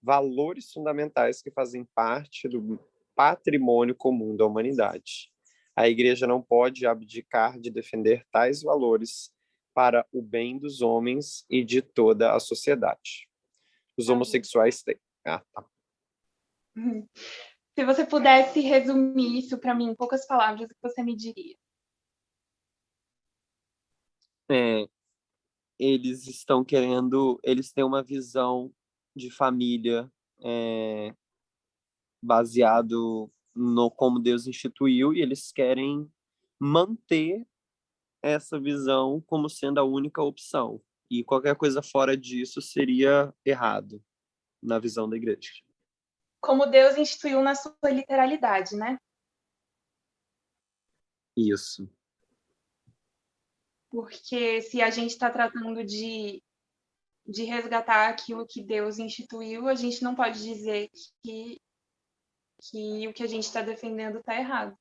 valores fundamentais que fazem parte do patrimônio comum da humanidade. A Igreja não pode abdicar de defender tais valores para o bem dos homens e de toda a sociedade. Os homossexuais têm... tá.
Se você pudesse resumir isso para mim em poucas palavras, o que você me diria?
Eles estão querendo... Eles têm uma visão de família baseado no como Deus instituiu, e eles querem manter essa visão como sendo a única opção. E qualquer coisa fora disso seria errado na visão da Igreja.
Como Deus instituiu na sua literalidade, né?
Isso.
Porque se a gente está tratando de resgatar aquilo que Deus instituiu, a gente não pode dizer que o que a gente está defendendo está errado.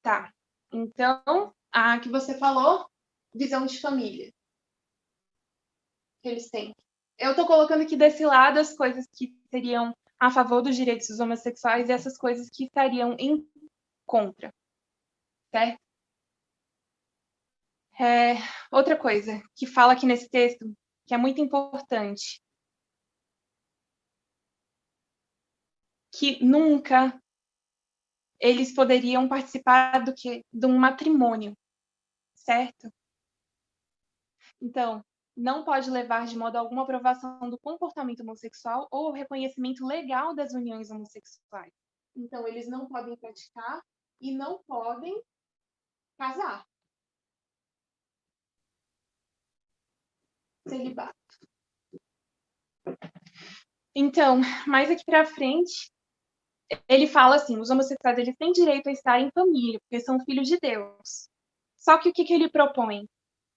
Tá. Então, a que você falou, visão de família. Que eles têm. Eu estou colocando aqui desse lado as coisas que seriam a favor dos direitos dos homossexuais e essas coisas que estariam em contra. Certo? Outra coisa que fala aqui nesse texto, que é muito importante, que nunca eles poderiam participar de um matrimônio, certo? Então, não pode levar de modo algum a aprovação do comportamento homossexual ou o reconhecimento legal das uniões homossexuais. Então, eles não podem praticar e não podem casar. Celibato. Então, mais aqui para frente, ele fala assim, os homossexuais eles têm direito a estar em família, porque são filhos de Deus. Só que o que ele propõe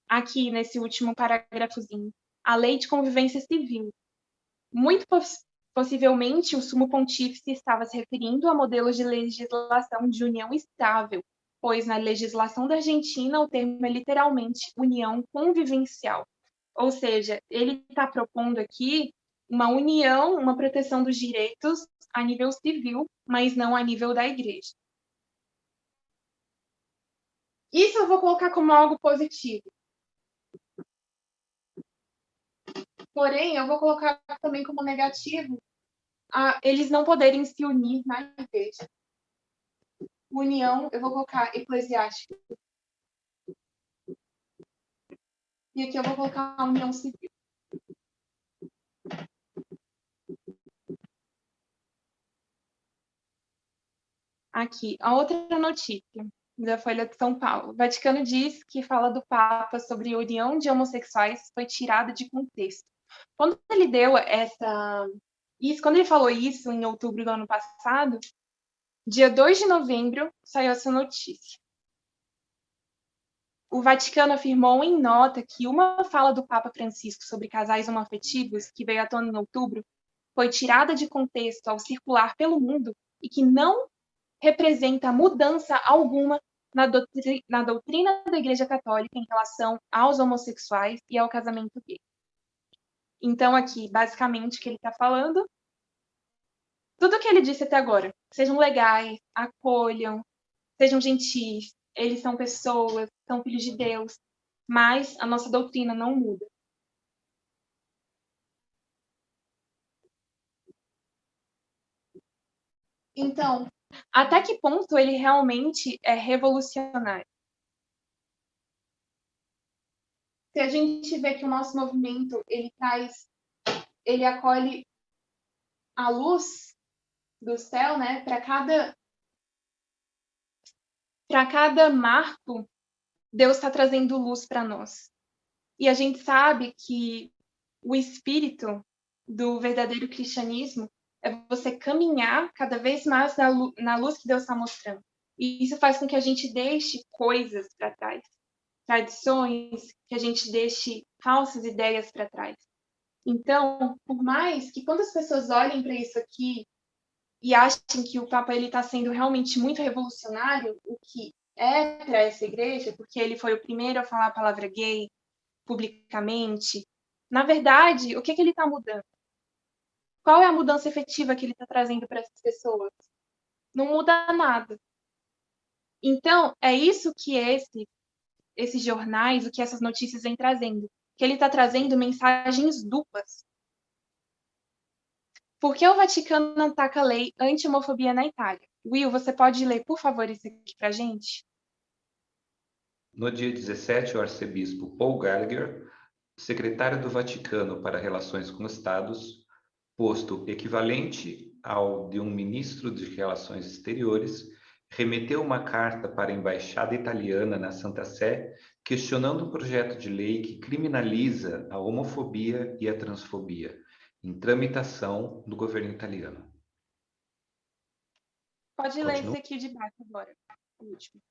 aqui nesse último parágrafozinho? a Lei de Convivência Civil. Muito possivelmente, o Sumo Pontífice estava se referindo a modelos de legislação de união estável, pois na legislação da Argentina o termo é literalmente união convivencial. Ou seja, ele está propondo aqui uma união, uma proteção dos direitos a nível civil, mas não a nível da igreja. Isso eu vou colocar como algo positivo. Porém, eu vou colocar também como negativo eles não poderem se unir na igreja. União, eu vou colocar eclesiástica. E aqui eu vou colocar a união civil. Aqui, a outra notícia da Folha de São Paulo. O Vaticano diz que fala do Papa sobre a união de homossexuais foi tirada de contexto. Quando ele deu quando ele falou isso em outubro do ano passado, dia 2 de novembro, saiu essa notícia. O Vaticano afirmou em nota que uma fala do Papa Francisco sobre casais homoafetivos, que veio à tona em outubro, foi tirada de contexto ao circular pelo mundo e que não representa mudança alguma na doutrina da Igreja Católica em relação aos homossexuais e ao casamento gay. Então, aqui, basicamente, o que ele está falando, tudo o que ele disse até agora, sejam legais, acolham, sejam gentis, eles são pessoas, são filhos de Deus, mas a nossa doutrina não muda. Então, até que ponto ele realmente é revolucionário? Se a gente vê que o nosso movimento, ele acolhe a luz do céu, né? Para cada marco, Deus está trazendo luz para nós. E a gente sabe que o espírito do verdadeiro cristianismo é você caminhar cada vez mais na luz que Deus está mostrando. E isso faz com que a gente deixe coisas para trás, tradições, que a gente deixe falsas ideias para trás. Então, por mais que quando as pessoas olhem para isso aqui e achem que o Papa está sendo realmente muito revolucionário, o que é para essa igreja, porque ele foi o primeiro a falar a palavra gay publicamente, na verdade, o que ele está mudando? Qual é a mudança efetiva que ele está trazendo para essas pessoas? Não muda nada. Então, é isso que esses jornais, o que essas notícias vêm trazendo, que ele está trazendo mensagens duplas. Por que o Vaticano ataca a lei anti-homofobia na Itália? Will, você pode ler, por favor, isso aqui para a gente?
No dia 17, o arcebispo Paul Gallagher, secretário do Vaticano para Relações com Estados, posto equivalente ao de um ministro de Relações Exteriores, remeteu uma carta para a embaixada italiana na Santa Sé, questionando o projeto de lei que criminaliza a homofobia e a transfobia, em tramitação do governo italiano.
Pode ler esse aqui de baixo agora, o último.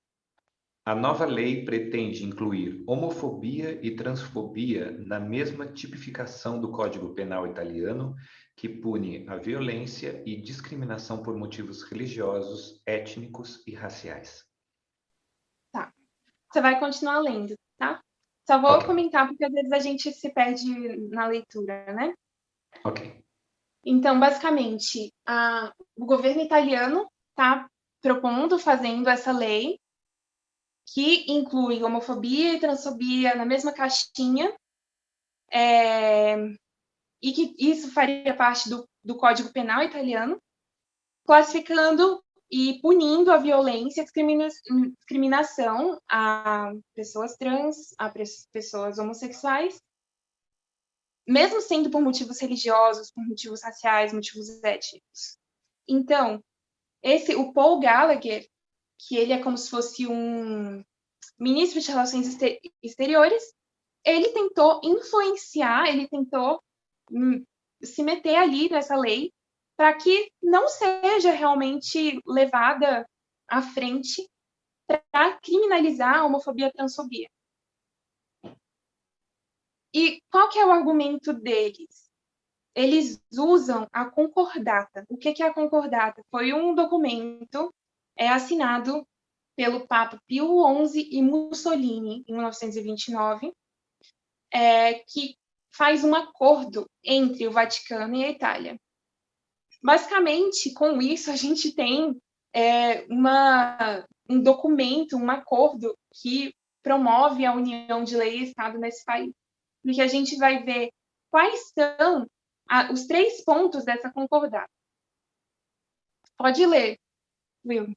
A nova lei pretende incluir homofobia e transfobia na mesma tipificação do Código Penal italiano, que pune a violência e discriminação por motivos religiosos, étnicos e raciais.
Tá. Você vai continuar lendo, tá? Só vou comentar, porque às vezes a gente se perde na leitura, né?
Ok.
Então, basicamente, o governo italiano está fazendo essa lei que inclui homofobia e transfobia na mesma caixinha, e que isso faria parte do Código Penal italiano, classificando e punindo a violência e discriminação a pessoas trans, a pessoas homossexuais, mesmo sendo por motivos religiosos, por motivos raciais, motivos étnicos. Então, o Paul Gallagher, que ele é como se fosse um ministro de Relações Exteriores, ele tentou influenciar, ele tentou se meter ali nessa lei para que não seja realmente levada à frente para criminalizar a homofobia e a transfobia. E qual que é o argumento deles? Eles usam a concordata. O que é a concordata? Foi um documento assinado pelo Papa Pio XI e Mussolini, em 1929, que faz um acordo entre o Vaticano e a Itália. Basicamente, com isso, a gente tem um documento, um acordo que promove a união de lei e Estado nesse país. Porque a gente vai ver quais são os 3 pontos dessa concordata. Pode ler, Will.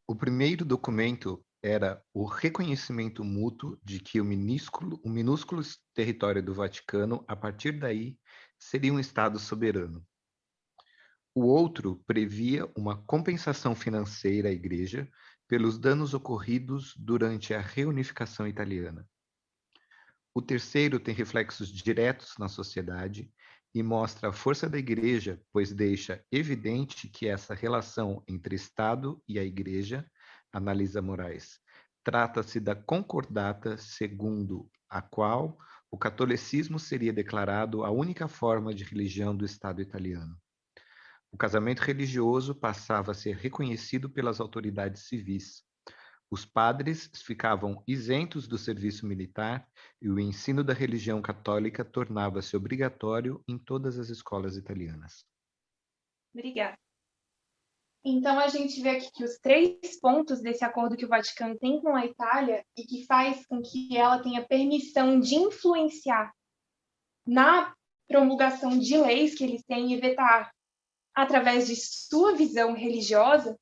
O primeiro documento era o reconhecimento mútuo de que o minúsculo território do Vaticano, a partir daí, seria um Estado soberano. O outro previa uma compensação financeira à Igreja pelos danos ocorridos durante a reunificação italiana. O terceiro tem reflexos diretos na sociedade e mostra a força da Igreja, pois deixa evidente que essa relação entre Estado e a Igreja, analisa Moraes, trata-se da concordata segundo a qual o catolicismo seria declarado a única forma de religião do Estado italiano. O casamento religioso passava a ser reconhecido pelas autoridades civis. Os padres ficavam isentos do serviço militar e o ensino da religião católica tornava-se obrigatório em todas as escolas italianas.
Obrigada. Então, a gente vê aqui que os 3 pontos desse acordo que o Vaticano tem com a Itália e que faz com que ela tenha permissão de influenciar na promulgação de leis que eles têm e vetar através de sua visão religiosa,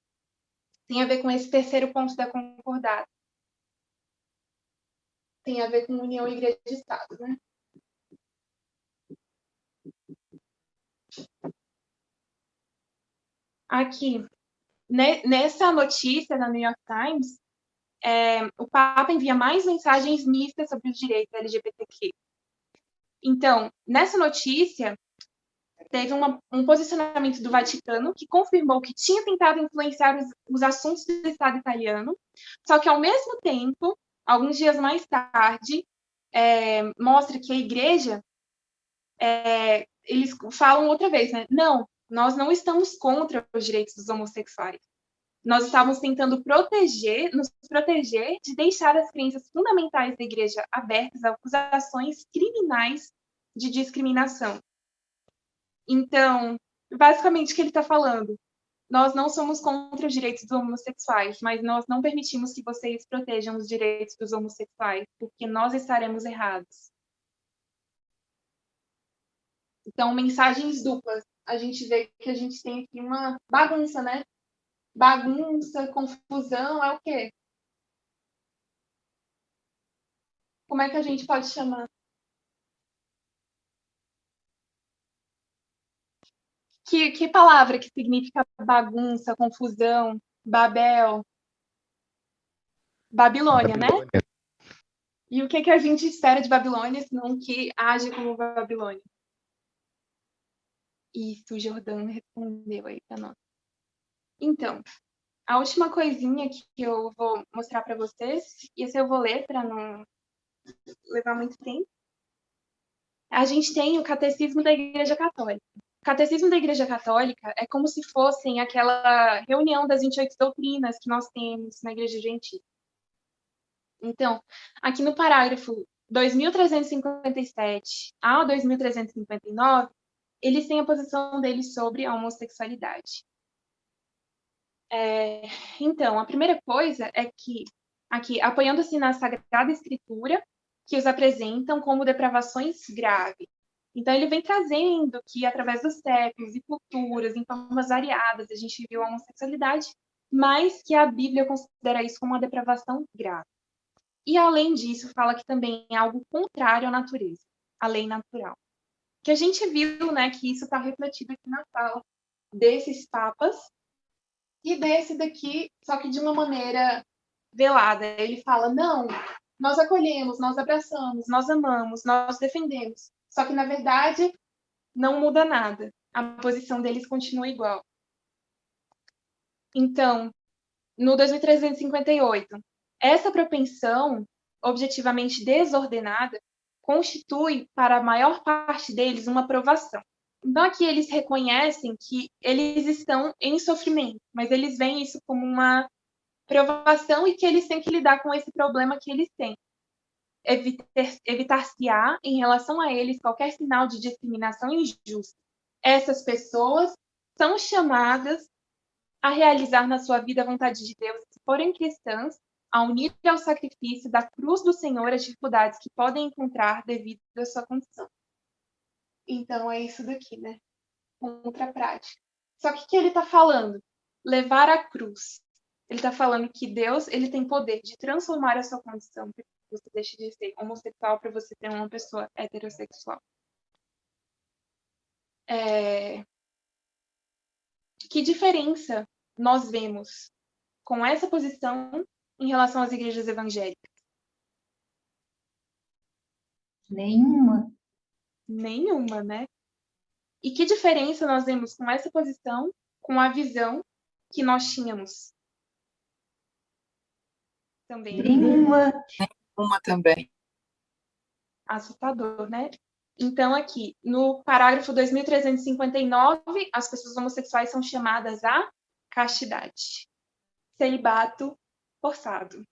tem a ver com esse terceiro ponto da concordata. Tem a ver com união igreja e Estado, né? Aqui, nessa notícia na New York Times, o Papa envia mais mensagens mistas sobre os direitos LGBTQ. Então, nessa notícia, teve um posicionamento do Vaticano que confirmou que tinha tentado influenciar os assuntos do Estado italiano, só que, ao mesmo tempo, alguns dias mais tarde, mostra que a Igreja, eles falam outra vez, né? Não, nós não estamos contra os direitos dos homossexuais. Nós estávamos tentando nos proteger de deixar as crenças fundamentais da Igreja abertas a acusações criminais de discriminação. Então, basicamente, o que ele está falando? Nós não somos contra os direitos dos homossexuais, mas nós não permitimos que vocês protejam os direitos dos homossexuais, porque nós estaremos errados. Então, mensagens duplas. A gente vê que a gente tem aqui uma bagunça, né? Bagunça, confusão, é o quê? Como é que a gente pode chamar? Que palavra que significa bagunça, confusão, Babel? Babilônia, né? E o que a gente espera de Babilônia, senão que age como Babilônia? Isso, o Jordano respondeu aí para nós. Então, a última coisinha que eu vou mostrar para vocês, e esse eu vou ler para não levar muito tempo. A gente tem o Catecismo da Igreja Católica. O Catecismo da Igreja Católica é como se fossem aquela reunião das 28 doutrinas que nós temos na Igreja Gentil. Então, aqui no parágrafo 2357 a 2359, eles têm a posição deles sobre a homossexualidade. Então, a primeira coisa é que, aqui, apoiando-se na Sagrada Escritura, que os apresentam como depravações graves. Então, ele vem trazendo que, através dos séculos e culturas, em formas variadas, a gente viu a homossexualidade, mas que a Bíblia considera isso como uma depravação grave. E, além disso, fala que também é algo contrário à natureza, à lei natural. Que a gente viu, né, que isso está refletido aqui na fala desses papas e desse daqui, só que de uma maneira velada. Ele fala, não, nós acolhemos, nós abraçamos, nós amamos, nós defendemos. Só que, na verdade, não muda nada. A posição deles continua igual. Então, no 2358, essa propensão objetivamente desordenada constitui, para a maior parte deles, uma provação. Então, aqui eles reconhecem que eles estão em sofrimento, mas eles veem isso como uma provação e que eles têm que lidar com esse problema que eles têm. Evitar-se-á, em relação a eles, qualquer sinal de discriminação injusta. Essas pessoas são chamadas a realizar na sua vida a vontade de Deus, se forem cristãs, a unir ao sacrifício da cruz do Senhor as dificuldades que podem encontrar devido à sua condição. Então, é isso daqui, né? Outra prática. Só que o que ele está falando? Levar a cruz. Ele está falando que Deus ele tem poder de transformar a sua condição para que você deixe de ser homossexual para você ser uma pessoa heterossexual. Que diferença nós vemos com essa posição em relação às igrejas evangélicas?
Nenhuma.
Nenhuma, né? E que diferença nós vemos com essa posição, com a visão que nós tínhamos? Também.
Nenhuma.
Uma também.
Assustador, né? Então, aqui, no parágrafo 2359, as pessoas homossexuais são chamadas à castidade. Celibato forçado.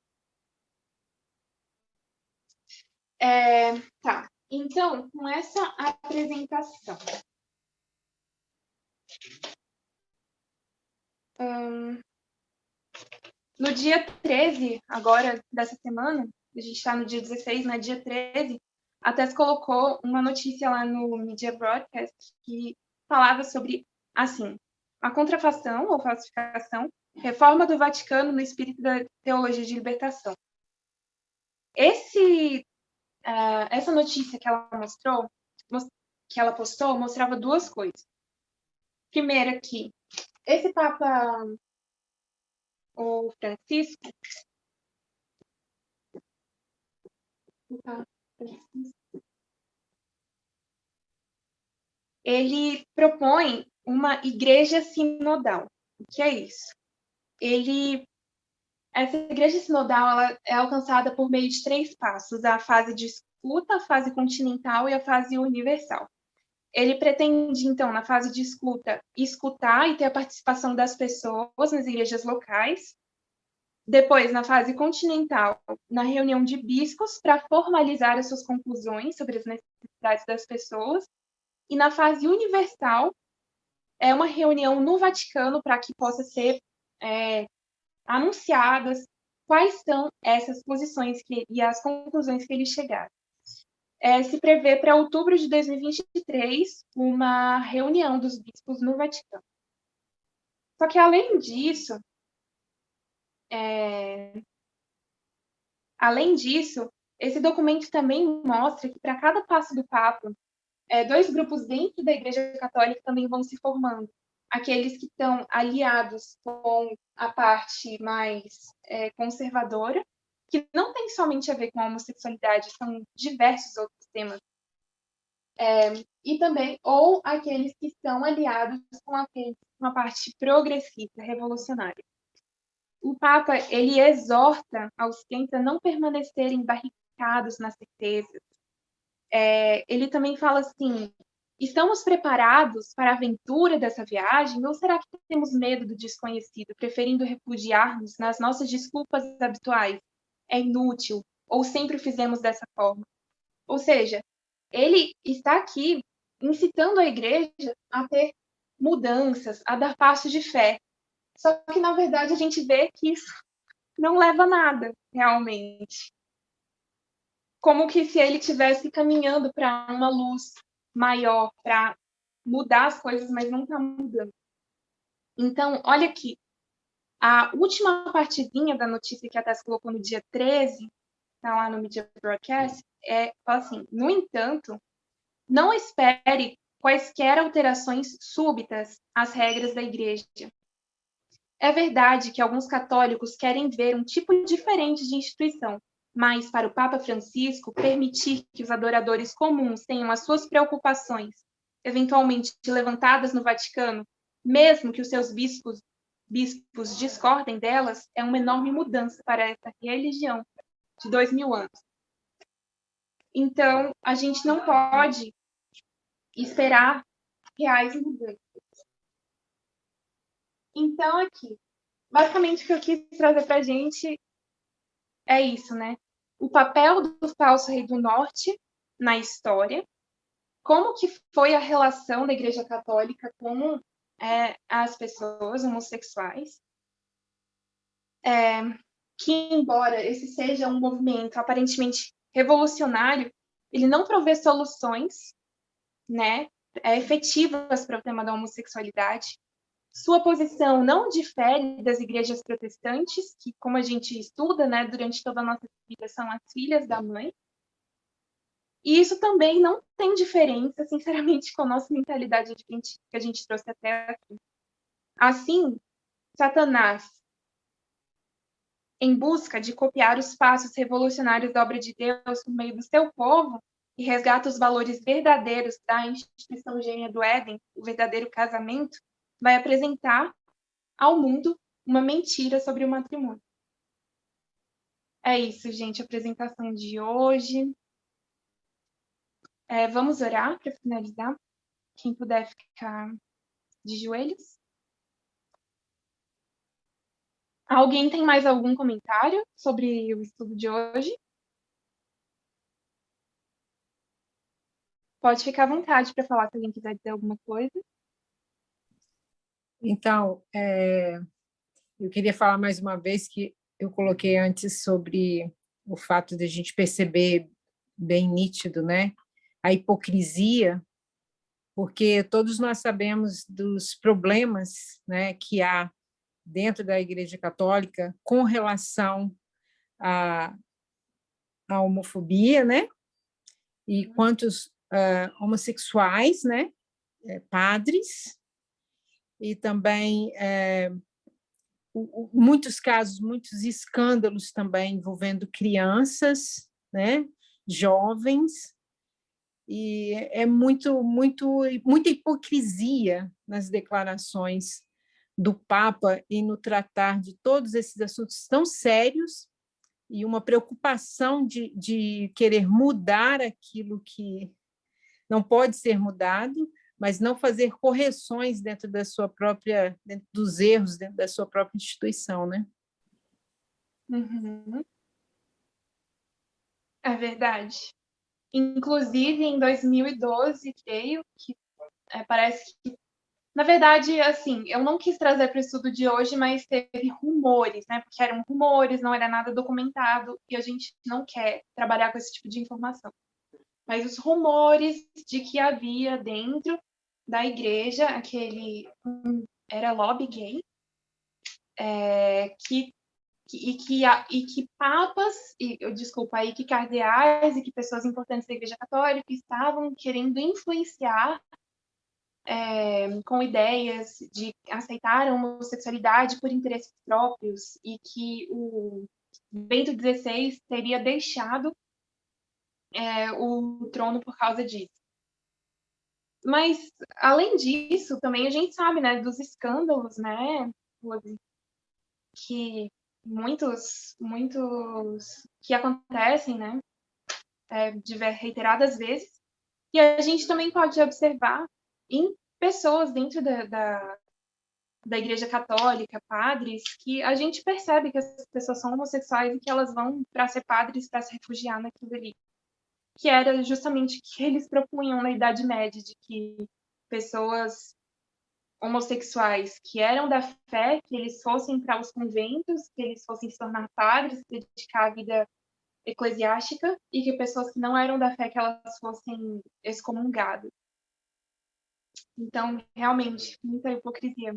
Tá. Então, com essa apresentação, no dia 13, agora, dessa semana, a gente está no dia 16, né? Dia 13, a Tess colocou uma notícia lá no Media Broadcast que falava sobre, assim, a contrafação ou falsificação, reforma do Vaticano no espírito da teologia de libertação. Essa notícia que ela postou, mostrava duas coisas. Primeiro que esse Papa, o Francisco, ele propõe uma igreja sinodal. O que é isso? Essa igreja sinodal ela é alcançada por meio de 3 passos: a fase de escuta, a fase continental e a fase universal. Ele pretende, então, na fase de escuta, escutar e ter a participação das pessoas nas igrejas locais. Depois, na fase continental, na reunião de bispos para formalizar as suas conclusões sobre as necessidades das pessoas. E na fase universal, é uma reunião no Vaticano para que possa ser anunciadas quais são essas posições e as conclusões que eles chegaram. Se prevê para outubro de 2023 uma reunião dos bispos no Vaticano. Só que, além disso, esse documento também mostra que para cada passo do Papa, 2 grupos dentro da Igreja Católica também vão se formando. Aqueles que estão aliados com a parte mais conservadora, que não tem somente a ver com a homossexualidade, são diversos outros temas. E também, ou aqueles que estão aliados com a parte progressista, revolucionária. O Papa, ele exorta aos crentes a não permanecerem barricados nas certezas. Ele também fala assim: estamos preparados para a aventura dessa viagem ou será que temos medo do desconhecido, preferindo refugiar-nos nas nossas desculpas habituais? É inútil, ou sempre fizemos dessa forma. Ou seja, ele está aqui incitando a igreja a ter mudanças, a dar passos de fé. Só que, na verdade, a gente vê que isso não leva a nada, realmente. Como que se ele estivesse caminhando para uma luz maior, para mudar as coisas, mas não está mudando. Então, olha aqui. A última partezinha da notícia que a Tess colocou no dia 13, está lá no Media Broadcast, fala assim: no entanto, não espere quaisquer alterações súbitas às regras da igreja. É verdade que alguns católicos querem ver um tipo diferente de instituição, mas para o Papa Francisco, permitir que os adoradores comuns tenham as suas preocupações eventualmente levantadas no Vaticano, mesmo que os seus bispos discordem delas, é uma enorme mudança para essa religião de 2000 anos. Então, a gente não pode esperar reais mudanças. Então, aqui, basicamente o que eu quis trazer para a gente é isso, né? O papel do falso rei do norte na história, como que foi a relação da Igreja Católica com as pessoas homossexuais, que embora esse seja um movimento aparentemente revolucionário, ele não provê soluções, né, efetivas para o tema da homossexualidade. Sua posição não difere das igrejas protestantes, que, como a gente estuda, né, durante toda a nossa vida, são as filhas da mãe. E isso também não tem diferença, sinceramente, com a nossa mentalidade que a gente trouxe até aqui. Assim, Satanás, em busca de copiar os passos revolucionários da obra de Deus por meio do seu povo, e resgata os valores verdadeiros da instituição gêmea do Éden, o verdadeiro casamento, vai apresentar ao mundo uma mentira sobre o matrimônio. É isso, gente, a apresentação de hoje. Vamos orar para finalizar? Quem puder ficar de joelhos. Alguém tem mais algum comentário sobre o estudo de hoje? Pode ficar à vontade para falar se alguém quiser dizer alguma coisa.
Então, eu queria falar mais uma vez que eu coloquei antes sobre o fato de a gente perceber bem nítido, né, a hipocrisia, porque todos nós sabemos dos problemas, né, que há dentro da Igreja Católica com relação à homofobia, né, e quantos homossexuais, né, padres, e também muitos casos, muitos escândalos também envolvendo crianças, né, jovens, e é muita hipocrisia nas declarações do Papa e no tratar de todos esses assuntos tão sérios e uma preocupação de querer mudar aquilo que não pode ser mudado, mas não fazer correções dentro dos erros dentro da sua própria instituição, né?
Uhum. É verdade. Inclusive, em 2012, creio que parece que, na verdade, assim, eu não quis trazer para o estudo de hoje, mas teve rumores, né? Porque eram rumores, não era nada documentado, e a gente não quer trabalhar com esse tipo de informação. Mas os rumores de que havia dentro da igreja era lobby gay, que papas, que cardeais e que pessoas importantes da Igreja Católica estavam querendo influenciar com ideias de aceitar a homossexualidade por interesses próprios e que o Bento XVI teria deixado o trono por causa disso. Mas, além disso, também a gente sabe, né, dos escândalos, né, que muitos que acontecem, né, reiteradas vezes, e a gente também pode observar em pessoas dentro da Igreja Católica, padres, que a gente percebe que as pessoas são homossexuais e que elas vão para ser padres para se refugiar naquilo ali, que era justamente o que eles propunham na Idade Média, de que pessoas homossexuais que eram da fé, que eles fossem para os conventos, que eles fossem se tornar padres, se dedicar à vida eclesiástica, e que pessoas que não eram da fé, que elas fossem excomungadas. Então, realmente, muita hipocrisia.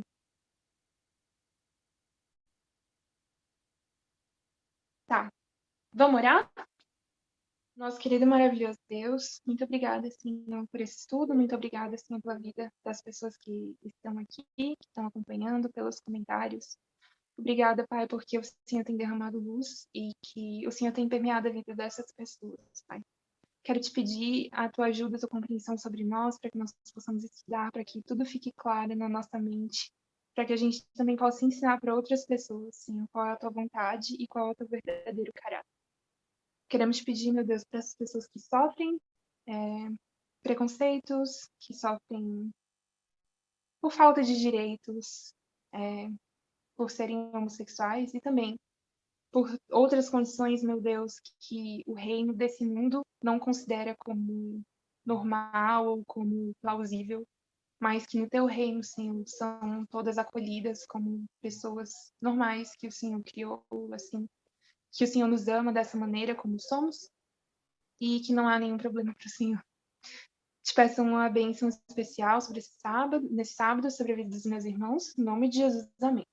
Tá. Vamos orar? Nosso querido e maravilhoso Deus, muito obrigada, Senhor, por esse estudo, muito obrigada, Senhor, pela vida das pessoas que estão aqui, que estão acompanhando, pelos comentários. Obrigada, Pai, porque o Senhor tem derramado luz e que o Senhor tem permeado a vida dessas pessoas, Pai. Quero te pedir a tua ajuda, a tua compreensão sobre nós, para que nós possamos estudar, para que tudo fique claro na nossa mente, para que a gente também possa ensinar para outras pessoas, Senhor, qual é a tua vontade e qual é o teu verdadeiro caráter. Queremos pedir, meu Deus, para essas pessoas que sofrem preconceitos, que sofrem por falta de direitos, por serem homossexuais e também por outras condições, meu Deus, que o reino desse mundo não considera como normal ou como plausível, mas que no teu reino, Senhor, são todas acolhidas como pessoas normais que o Senhor criou, assim, que o Senhor nos ama dessa maneira como somos e que não há nenhum problema para o Senhor. Te peço uma bênção especial sobre nesse sábado, sobre a vida dos meus irmãos, em nome de Jesus, amém.